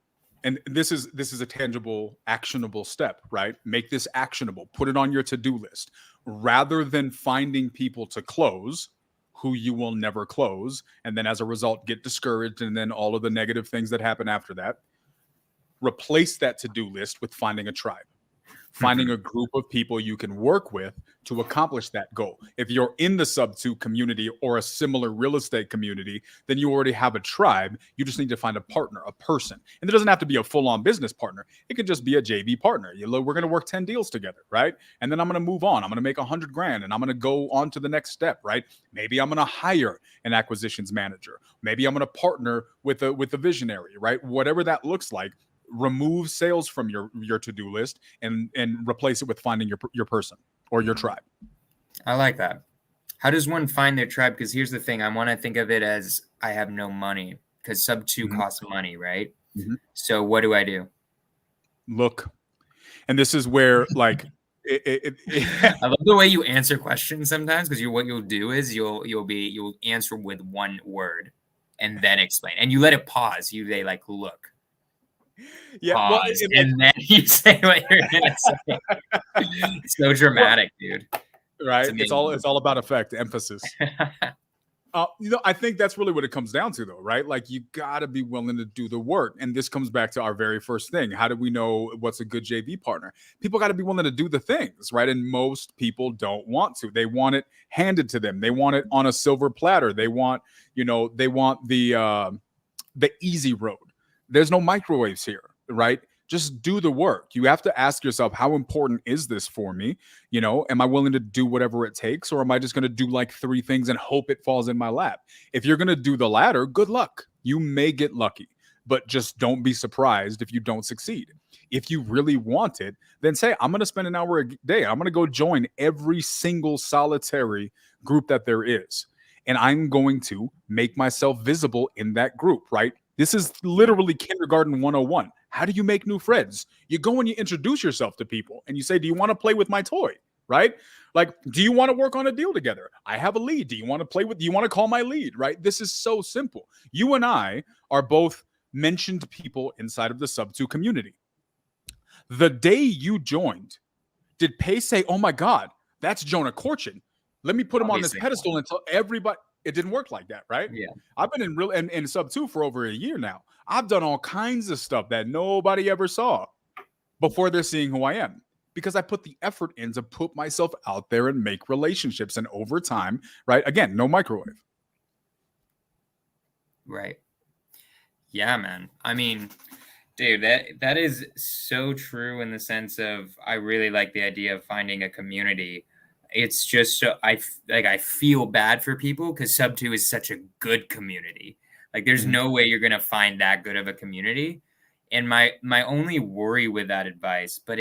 And this is a tangible, actionable step, right? Make this actionable. Put it on your to-do list. Rather than finding people to close who you will never close, and then as a result get discouraged, and then all of the negative things that happen after that, replace that to-do list with finding a tribe. Finding a group of people you can work with to accomplish that goal. If you're in the subto community or a similar real estate community, then you already have a tribe. You just need to find a partner, a person. And it doesn't have to be a full-on business partner. It could just be a JV partner. We're going to work 10 deals together, right? And then I'm going to move on. I'm going to make $100,000 and I'm going to go on to the next step, right? Maybe I'm going to hire an acquisitions manager. Maybe I'm going to partner with a visionary, right? Whatever that looks like. Remove sales from your to-do list and replace it with finding your person or your tribe. I like that. How does one find their tribe? Because here's the thing. I want to think of it as I have no money because sub-2 costs money, right? Mm-hmm. So what do I do? Look. And this is where like I love the way you answer questions sometimes because what you'll do is you'll answer with one word and then explain. And you let it pause. They look. Yeah, pause, and then you say what you're gonna say. It's so dramatic, dude. Right? It's all about effect, emphasis. I think that's really what it comes down to, though, right? Like you gotta be willing to do the work, and this comes back to our very first thing. How do we know what's a good JV partner? People got to be willing to do the things, right? And most people don't want to. They want it handed to them. They want it on a silver platter. They want the easy road. There's no microwaves here, right? Just do the work. You have to ask yourself, how important is this for me? Am I willing to do whatever it takes, or am I just going to do like 3 things and hope it falls in my lap? If you're going to do the latter, good luck. You may get lucky, but just don't be surprised if you don't succeed. If you really want it, then say, I'm going to spend an hour a day. I'm going to go join every single solitary group that there is. And I'm going to make myself visible in that group, right? This is literally kindergarten 101. How do you make new friends? You go and you introduce yourself to people and you say, do you want to play with my toy? Right? Like, do you want to work on a deal together? I have a lead. Do you want to call my lead? Right? This is so simple. You and I are both mentioned people inside of the subto community. The day you joined, did Pay say, oh my God, that's Jonah Corchin. Let me put him on this pedestal and tell everybody. It didn't work like that, right? Yeah. I've been in subto for over a year now. I've done all kinds of stuff that nobody ever saw before they're seeing who I am, because I put the effort in to put myself out there and make relationships. And over time, right? Again, no microwave. Right. Yeah, man. I mean, dude, that is so true in the sense of I really like the idea of finding a community. It's just so I feel bad for people because subto is such a good community. Like there's no way you're going to find that good of a community. And my only worry with that advice, but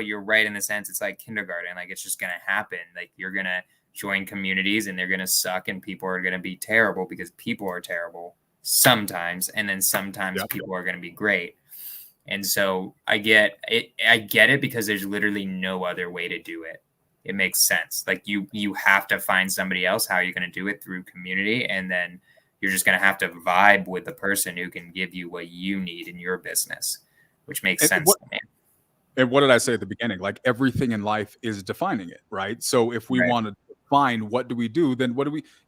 you're right in the sense it's like kindergarten. Like it's just going to happen. Like you're going to join communities and they're going to suck and people are going to be terrible because people are terrible sometimes. And then sometimes people are going to be great. And so I get it because there's literally no other way to do it. It makes sense. Like you have to find somebody else. How are you going to do it? Through community. And then you're just going to have to vibe with the person who can give you what you need in your business, which makes sense to me. And what did I say at the beginning? Like everything in life is defining it, right? So if we want to define what do we do, then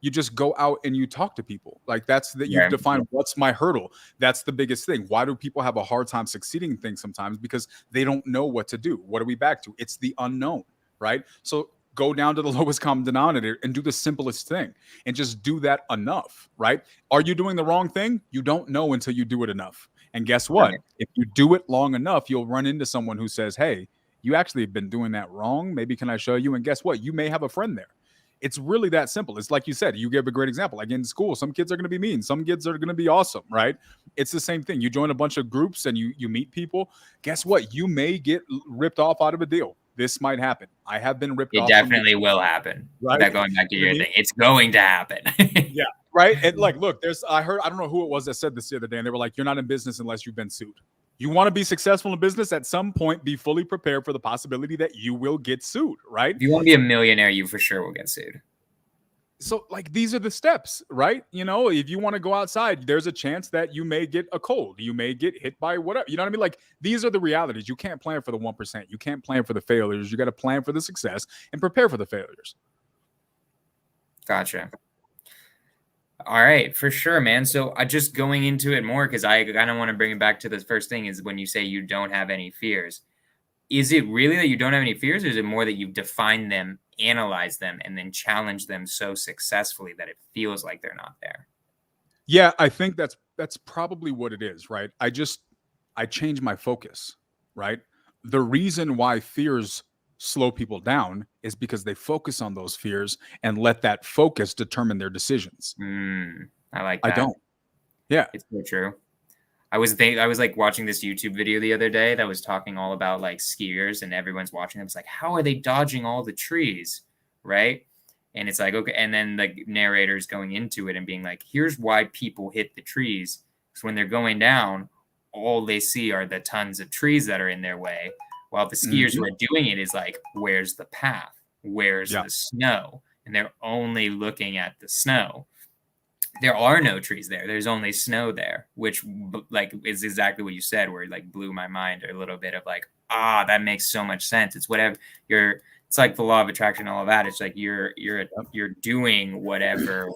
you just go out and you talk to people. Like you've defined what's my hurdle. That's the biggest thing. Why do people have a hard time succeeding in things sometimes? Because they don't know what to do. What are we back to? It's the unknown. Right? So go down to the lowest common denominator and do the simplest thing and just do that enough, right? Are you doing the wrong thing? You don't know until you do it enough. And guess what? If you do it long enough, you'll run into someone who says, hey, You actually have been doing that wrong. Maybe can I show you? And guess what? You may have a friend there. It's really that simple. It's like you said, you gave a great example. Like in school, some kids are going to be mean. Some kids are going to be awesome, right? It's the same thing. You join a bunch of groups and you meet people. Guess what? You may get ripped off out of a deal. This might happen. I have been ripped off. It definitely will happen. Right? That going back to your thing. It's going to happen. Yeah. Right. And like, look, I don't know who it was that said this the other day. And they were like, you're not in business unless you've been sued. You want to be successful in business, at some point, be fully prepared for the possibility that you will get sued, right? If you want to be a millionaire, you for sure will get sued. So like, these are the steps, right? You know, if you want to go outside, there's a chance that you may get a cold. You may get hit by whatever. You know what I mean? Like, these are the realities. You can't plan for the 1%. You can't plan for the failures. You got to plan for the success and prepare for the failures. Gotcha. All right, for sure, man. So just going into it more, because I kind of want to bring it back to the first thing is when you say you don't have any fears. Is it really that you don't have any fears, or is it more that you've defined them, analyzed them, and then challenged them so successfully that it feels like they're not there? Yeah, I think that's probably what it is, right? I changed my focus, right? The reason why fears slow people down is because they focus on those fears and let that focus determine their decisions. I like that. I don't. Yeah. It's so true. I was like watching this YouTube video the other day that was talking all about like skiers, and everyone's watching them. It's like, how are they dodging all the trees? Right. And it's like, okay. And then the narrator's going into it and being like, here's why people hit the trees. Because when they're going down, all they see are the tons of trees that are in their way. While the skiers who are doing it is like, where's the path? Where's the snow? And they're only looking at the snow. There are no trees there. There's only snow there, which like is exactly what you said, where it like blew my mind a little bit of like, that makes so much sense. It's whatever it's like the law of attraction, all of that. It's like you're doing whatever,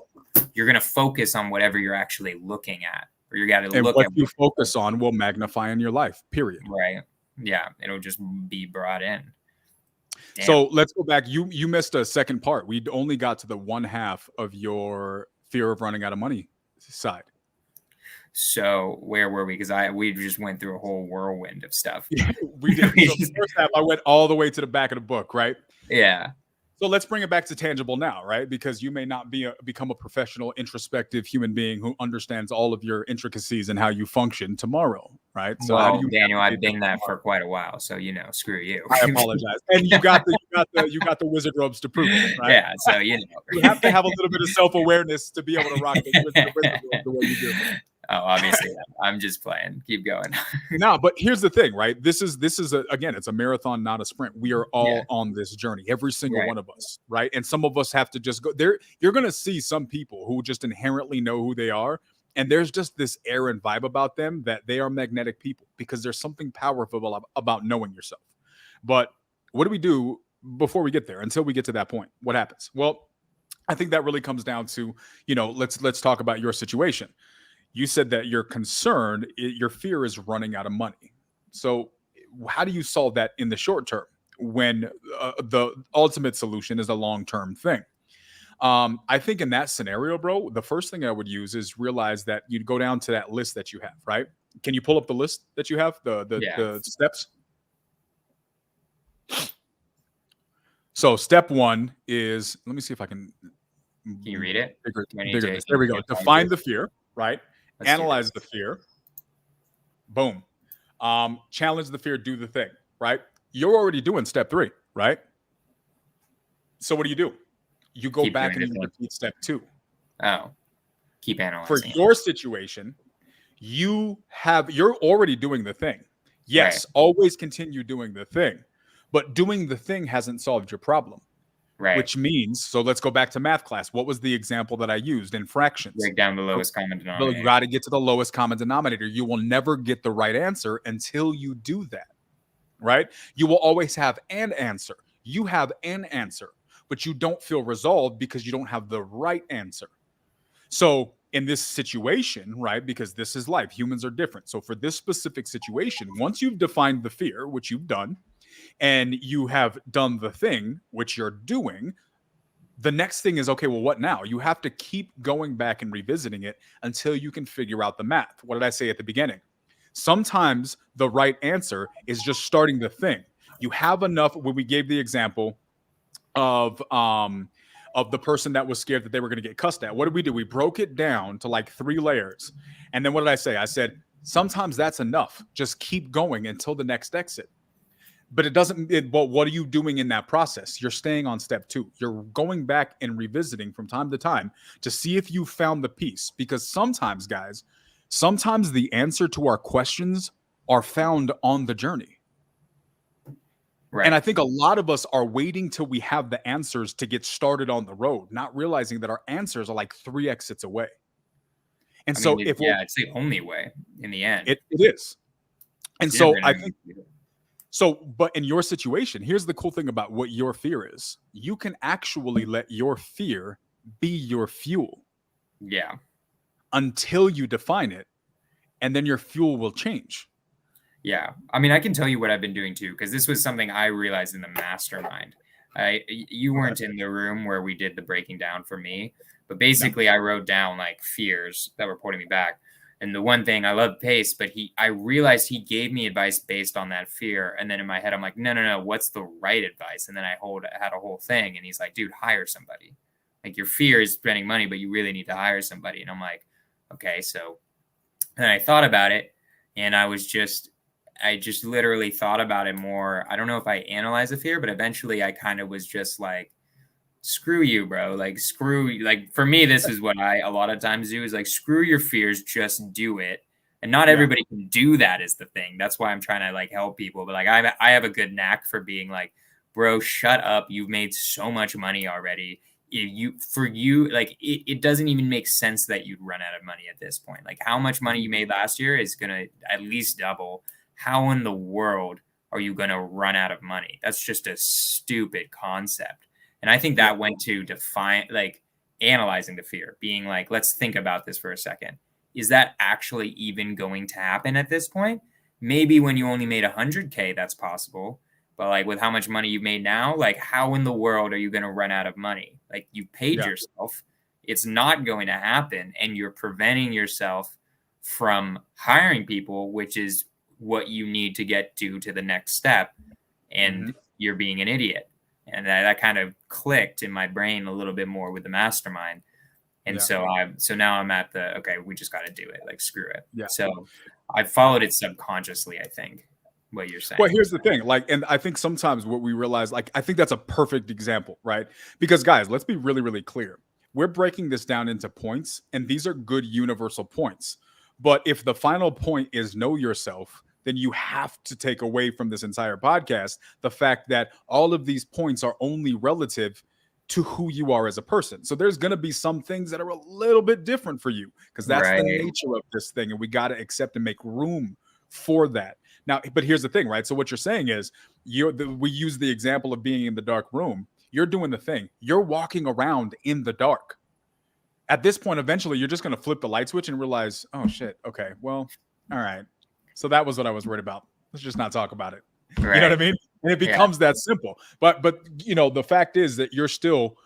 you're going to focus on whatever you're actually looking at, or you got to look at what you focus on will magnify in your life, period. Right. Yeah, it'll just be brought in. Damn. So let's go back. You missed a second part. We only got to the one half of your fear of running out of money side. So where were we? Because we just went through a whole whirlwind of stuff. Yeah, we did. So the first half, I went all the way to the back of the book, right? Yeah. So let's bring it back to tangible now, right? Because you may not become a professional, introspective human being who understands all of your intricacies and how you function tomorrow, right? So well, Daniel, I've been that for quite a while, so screw you. I apologize. And you got the wizard robes to prove it, right? Yeah, so you have to have a little bit of self-awareness to be able to rock the wizard robe the way you do. Oh, obviously, I'm just playing. Keep going. No, but here's the thing, right? This is again, it's a marathon, not a sprint. We are all on this journey, every single one of us, right? And some of us have to just go there. You're going to see some people who just inherently know who they are, and there's just this air and vibe about them that they are magnetic people because there's something powerful about knowing yourself. But what do we do before we get there? Until we get to that point, what happens? Well, I think that really comes down to, let's talk about your situation. You said that you're concerned, your fear is running out of money. So how do you solve that in the short term when the ultimate solution is a long-term thing? I think in that scenario, bro, the first thing I would use is realize that you'd go down to that list that you have, right? Can you pull up the list that you have, the steps? So step one is, let me see if I can. Can you read it? Bigger. There we go. Define the fear, right? Analyze the fear. Boom. Challenge the fear, do the thing, right? You're already doing step 3, right? So what do? You go back and you repeat step 2. Oh, keep analyzing. For your situation, you're already doing the thing. Yes, always continue doing the thing, but doing the thing hasn't solved your problem. Right. Which means, so let's go back to math class. What was the example that I used in fractions? Break down the lowest common denominator. You got to get to the lowest common denominator. You will never get the right answer until you do that, right? You will always have an answer. You have an answer, but you don't feel resolved because you don't have the right answer. So in this situation, right, because this is life, humans are different. So for this specific situation, once you've defined the fear, which you've done, and you have done the thing, which you're doing, the next thing is, okay, well, what now? You have to keep going back and revisiting it until you can figure out the math. What did I say at the beginning? Sometimes the right answer is just starting the thing. You have enough. When we gave the example of the person that was scared that they were going to get cussed at, what did we do? We broke it down to like 3 layers. And then what did I say? I said, sometimes that's enough. Just keep going until the next exit. But it doesn't, but what are you doing in that process? You're staying on step 2. You're going back and revisiting from time to time to see if you found the piece. Because sometimes, guys, sometimes the answer to our questions are found on the journey. Right. And I think a lot of us are waiting till we have the answers to get started on the road, not realizing that our answers are like 3 exits away. And it's the only way in the end. It is. And so I think, but in your situation, here's the cool thing about what your fear is. You can actually let your fear be your fuel. Yeah. Until you define it, and then your fuel will change. Yeah. I mean, I can tell you what I've been doing too, because this was something I realized in the mastermind. You weren't in the room where we did the breaking down for me, but basically I wrote down like fears that were holding me back. And the one thing I love Pace, but I realized he gave me advice based on that fear. And then in my head, I'm like, no, what's the right advice? And then I had a whole thing. And he's like, dude, hire somebody. Like your fear is spending money, but you really need to hire somebody. And I'm like, okay. So then I thought about it, and I just literally thought about it more. I don't know if I analyzed the fear, but eventually I kind of was just like, screw you, bro. Like, for me, this is what I a lot of times do is like, screw your fears, just do it. And not everybody can do that is the thing. That's why I'm trying to like help people. But like, I have a good knack for being like, bro, shut up. You've made so much money already. It doesn't even make sense that you'd run out of money at this point. Like how much money you made last year is going to at least double. How in the world are you going to run out of money? That's just a stupid concept. And I think that went to analyzing the fear, being like, let's think about this for a second. Is that actually even going to happen at this point? Maybe when you only made 100K, that's possible. But like with how much money you've made now, like how in the world are you going to run out of money? Like you paid yourself. It's not going to happen. And you're preventing yourself from hiring people, which is what you need to get to the next step. And you're being an idiot. And that kind of clicked in my brain a little bit more with the mastermind. And so now I'm at okay, we just got to do it. Like, screw it. Yeah. So I followed it subconsciously, I think, what you're saying. Well, here's the thing. And I think sometimes what we realize, I think that's a perfect example, right? Because guys, let's be really, really clear. We're breaking this down into points, and these are good universal points. But if the final point is know yourself, then you have to take away from this entire podcast the fact that all of these points are only relative to who you are as a person. So there's going to be some things that are a little bit different for you because that's the nature of this thing. And we got to accept and make room for that. Now, but here's the thing, right? So what you're saying is we use the example of being in the dark room. You're doing the thing. You're walking around in the dark. At this point, eventually, you're just going to flip the light switch and realize, oh, shit. Okay, well, all right. So that was what I was worried about. Let's just not talk about it. Right. You know what I mean? And it becomes that simple. But the fact is that you're still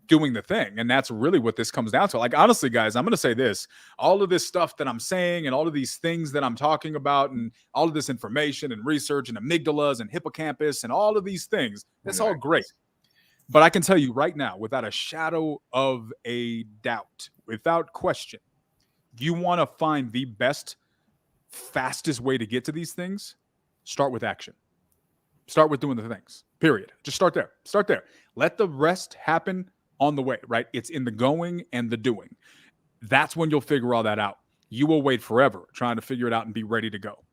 doing the thing. And that's really what this comes down to. Like, honestly, guys, I'm going to say this. All of this stuff that I'm saying and all of these things that I'm talking about and all of this information and research and amygdalas and hippocampus and all of these things, that's all great. But I can tell you right now, without a shadow of a doubt, without question, you want to find the best, fastest way to get to these things, start with action. Start with doing the things, period. Just start there. Let the rest happen on the way, right? It's in the going and the doing. That's when you'll figure all that out. You will wait forever trying to figure it out and be ready to go.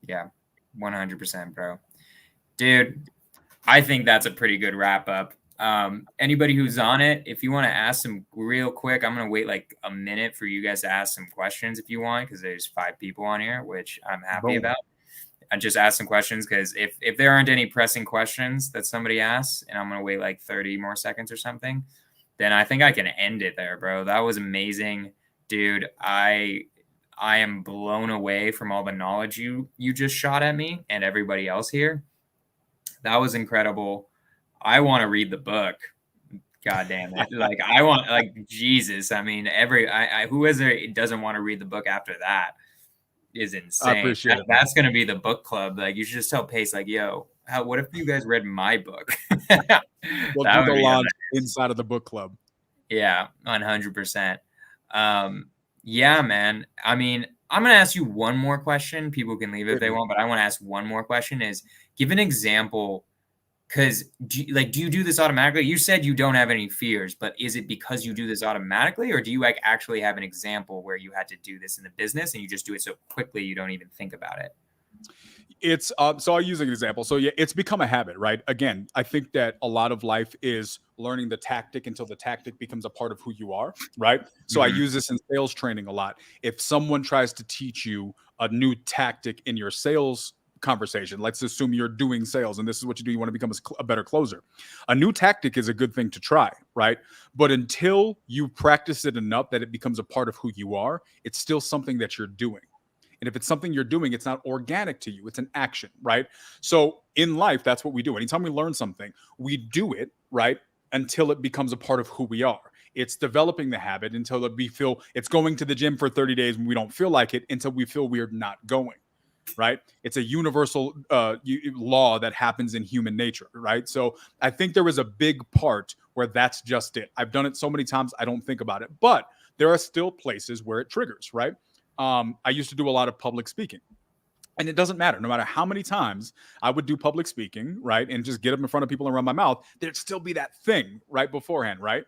Yeah, 100%, bro. Dude, I think that's a pretty good wrap up. Anybody who's on it, if you want to ask some real quick, I'm going to wait like a minute for you guys to ask some questions if you want, because there's 5 people on here, which I'm happy about. I just ask some questions because if there aren't any pressing questions that somebody asks and I'm going to wait like 30 more seconds or something, then I think I can end it there, bro. That was amazing, dude. I am blown away from all the knowledge you just shot at me and everybody else here. That was incredible. I want to read the book. God damn it. Like, I want, like, Jesus. I mean, who is there doesn't want to read the book after that is insane. I appreciate it. That's going to be the book club. Like, you should just tell Pace, like, yo, what if you guys read my book? That We'll do would the be launch inside of the book club. Yeah, 100%. Yeah, man. I mean, I'm gonna ask you one more question. People can leave if they want, but I want to ask one more question. Is give an example, because do you do this automatically? You said you don't have any fears, but is it because you do this automatically, or do you like actually have an example where you had to do this in the business and you just do it so quickly you don't even think about it? It's so I'll use an example. So yeah, it's become a habit, right? Again, I think that a lot of life is learning the tactic until the tactic becomes a part of who you are, right? So I use this in sales training a lot. If someone tries to teach you a new tactic in your sales conversation, let's assume you're doing sales and this is what you do, you want to become a better closer. A new tactic is a good thing to try, right? But until you practice it enough that it becomes a part of who you are, it's still something that you're doing. And if it's something you're doing, it's not organic to you. It's an action, right? So in life, that's what we do. Anytime we learn something, we do it, right? Until it becomes a part of who we are. It's developing the habit until we feel it's going to the gym for 30 days when we don't feel like it until we feel we're not going, right? It's a universal law that happens in human nature, right? So I think there is a big part where that's just it. I've done it so many times, I don't think about it. But there are still places where it triggers, right? I used to do a lot of public speaking. And it doesn't matter. No matter how many times I would do public speaking, right, and just get up in front of people and run my mouth, there'd still be that thing right beforehand, right?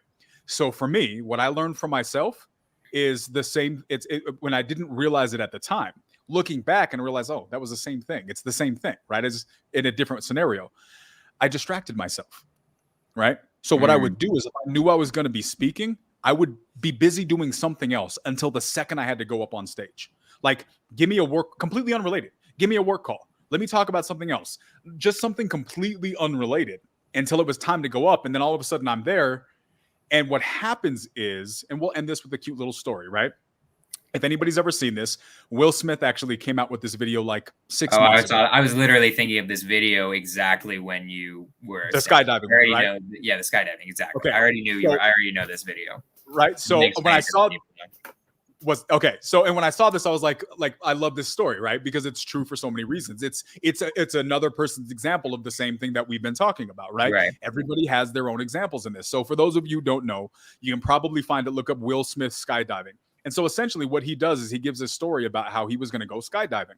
So for me, what I learned from myself is the same. When I didn't realize it at the time, looking back and realize, oh, that was the same thing. It's the same thing, right? It's in a different scenario. I distracted myself, right? So what I would do is if I knew I was going to be speaking, I would be busy doing something else until the second I had to go up on stage. Like, give me a work, completely unrelated. Give me a work call. Let me talk about something else. Just something completely unrelated until it was time to go up. And then all of a sudden I'm there. And what happens is, and we'll end this with a cute little story, right? If anybody's ever seen this, Will Smith actually came out with this video like 6 months ago. I was literally thinking of this video exactly when you were the skydiving, right? The skydiving, exactly. Okay. I already knew I already know this video. Right. So when I saw when I saw this, I was like I love this story, right? Because it's true for so many reasons. It's another person's example of the same thing that we've been talking about, right? Everybody has their own examples in this. So for those of you who don't know, you can probably find it, look up Will Smith skydiving. And so essentially what he does is he gives a story about how he was going to go skydiving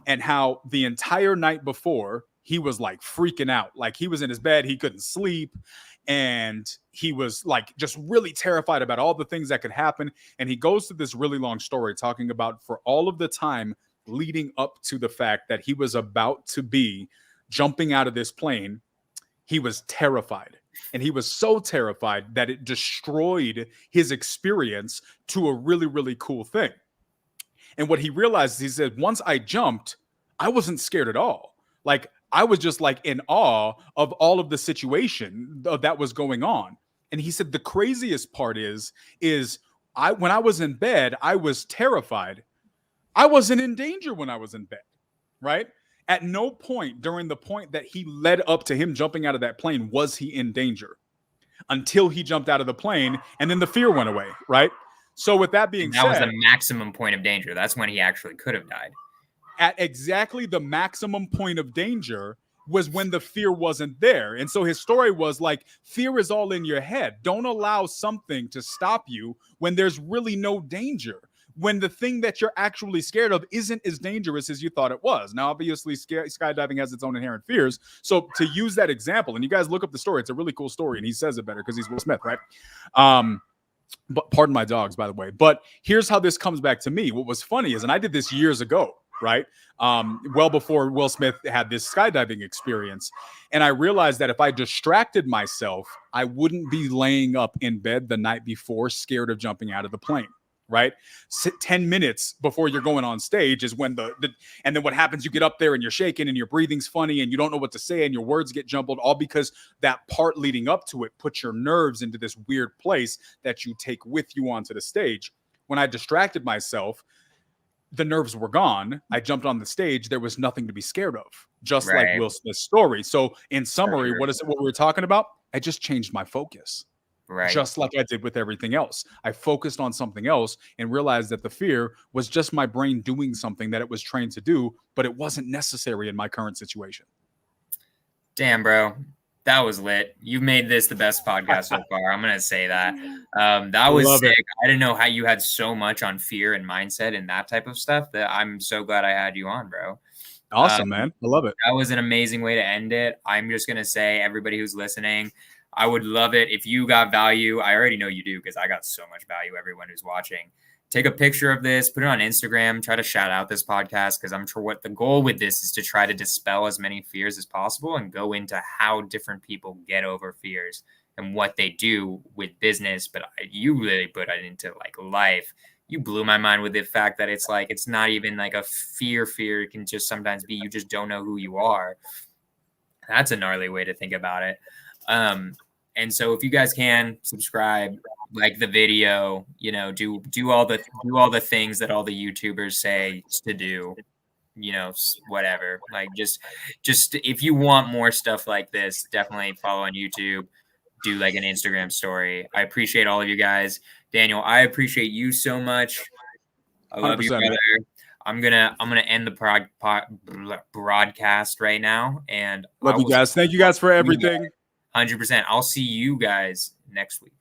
and how the entire night before he was like freaking out. Like he was in his bed, he couldn't sleep. And he was like just really terrified about all the things that could happen. And he goes through this really long story talking about for all of the time leading up to the fact that he was about to be jumping out of this plane, he was terrified. And he was so terrified that it destroyed his experience to a really, really cool thing. And what he realized, he said, once I jumped, I wasn't scared at all. Like, I was just like in awe of all of the situation that was going on. And he said the craziest part is when I was in bed, I was terrified. I wasn't in danger when I was in bed, right? At no point during the point that he led up to him jumping out of that plane was he in danger until he jumped out of the plane and then the fear went away, right? So with that being said, that was the maximum point of danger. That's when he actually could have died. At exactly the maximum point of danger was when the fear wasn't there. And so his story was like, fear is all in your head. Don't allow something to stop you when there's really no danger. When the thing that you're actually scared of isn't as dangerous as you thought it was. Now, obviously, skydiving has its own inherent fears. So to use that example, and you guys look up the story, it's a really cool story, and he says it better because he's Will Smith, right? But pardon my dogs, by the way. But here's how this comes back to me. What was funny is, and I did this years ago, right? Well before Will Smith had this skydiving experience. And I realized that if I distracted myself, I wouldn't be laying up in bed the night before scared of jumping out of the plane, right? 10 minutes before you're going on stage is when and then what happens, you get up there and you're shaking and your breathing's funny and you don't know what to say and your words get jumbled, all because that part leading up to it puts your nerves into this weird place that you take with you onto the stage. When I distracted myself, the nerves were gone. I jumped on the stage. There was nothing to be scared of, just like Will Smith's story. So in summary, what we were talking about? I just changed my focus. Right. Just like I did with everything else. I focused on something else and realized that the fear was just my brain doing something that it was trained to do, but it wasn't necessary in my current situation. Damn, bro. That was lit. You made this the best podcast so far. I'm gonna say that. That was sick. I didn't know how you had so much on fear and mindset and that type of stuff. That I'm so glad I had you on, bro. Awesome, man. I love it. That was an amazing way to end it. I'm just gonna say, everybody who's listening, I would love it if you got value. I already know you do because I got so much value. Everyone who's watching, take a picture of this, put it on Instagram, try to shout out this podcast because I'm sure what the goal with this is to try to dispel as many fears as possible and go into how different people get over fears and what they do with business. But you really put it into like life. You blew my mind with the fact that it's like, it's not even like a fear. It can just sometimes be, you just don't know who you are. That's a gnarly way to think about it. And so if you guys can subscribe, like the video, you know, do all the things that all the YouTubers say to do, you know, whatever, like just if you want more stuff like this, definitely follow on YouTube, do like an Instagram story. I appreciate all of you guys. Daniel, I appreciate you so much. I love you, brother. I'm gonna end the broadcast right now, and love you guys. Thank you guys for everything. 100%. I'll see you guys next week.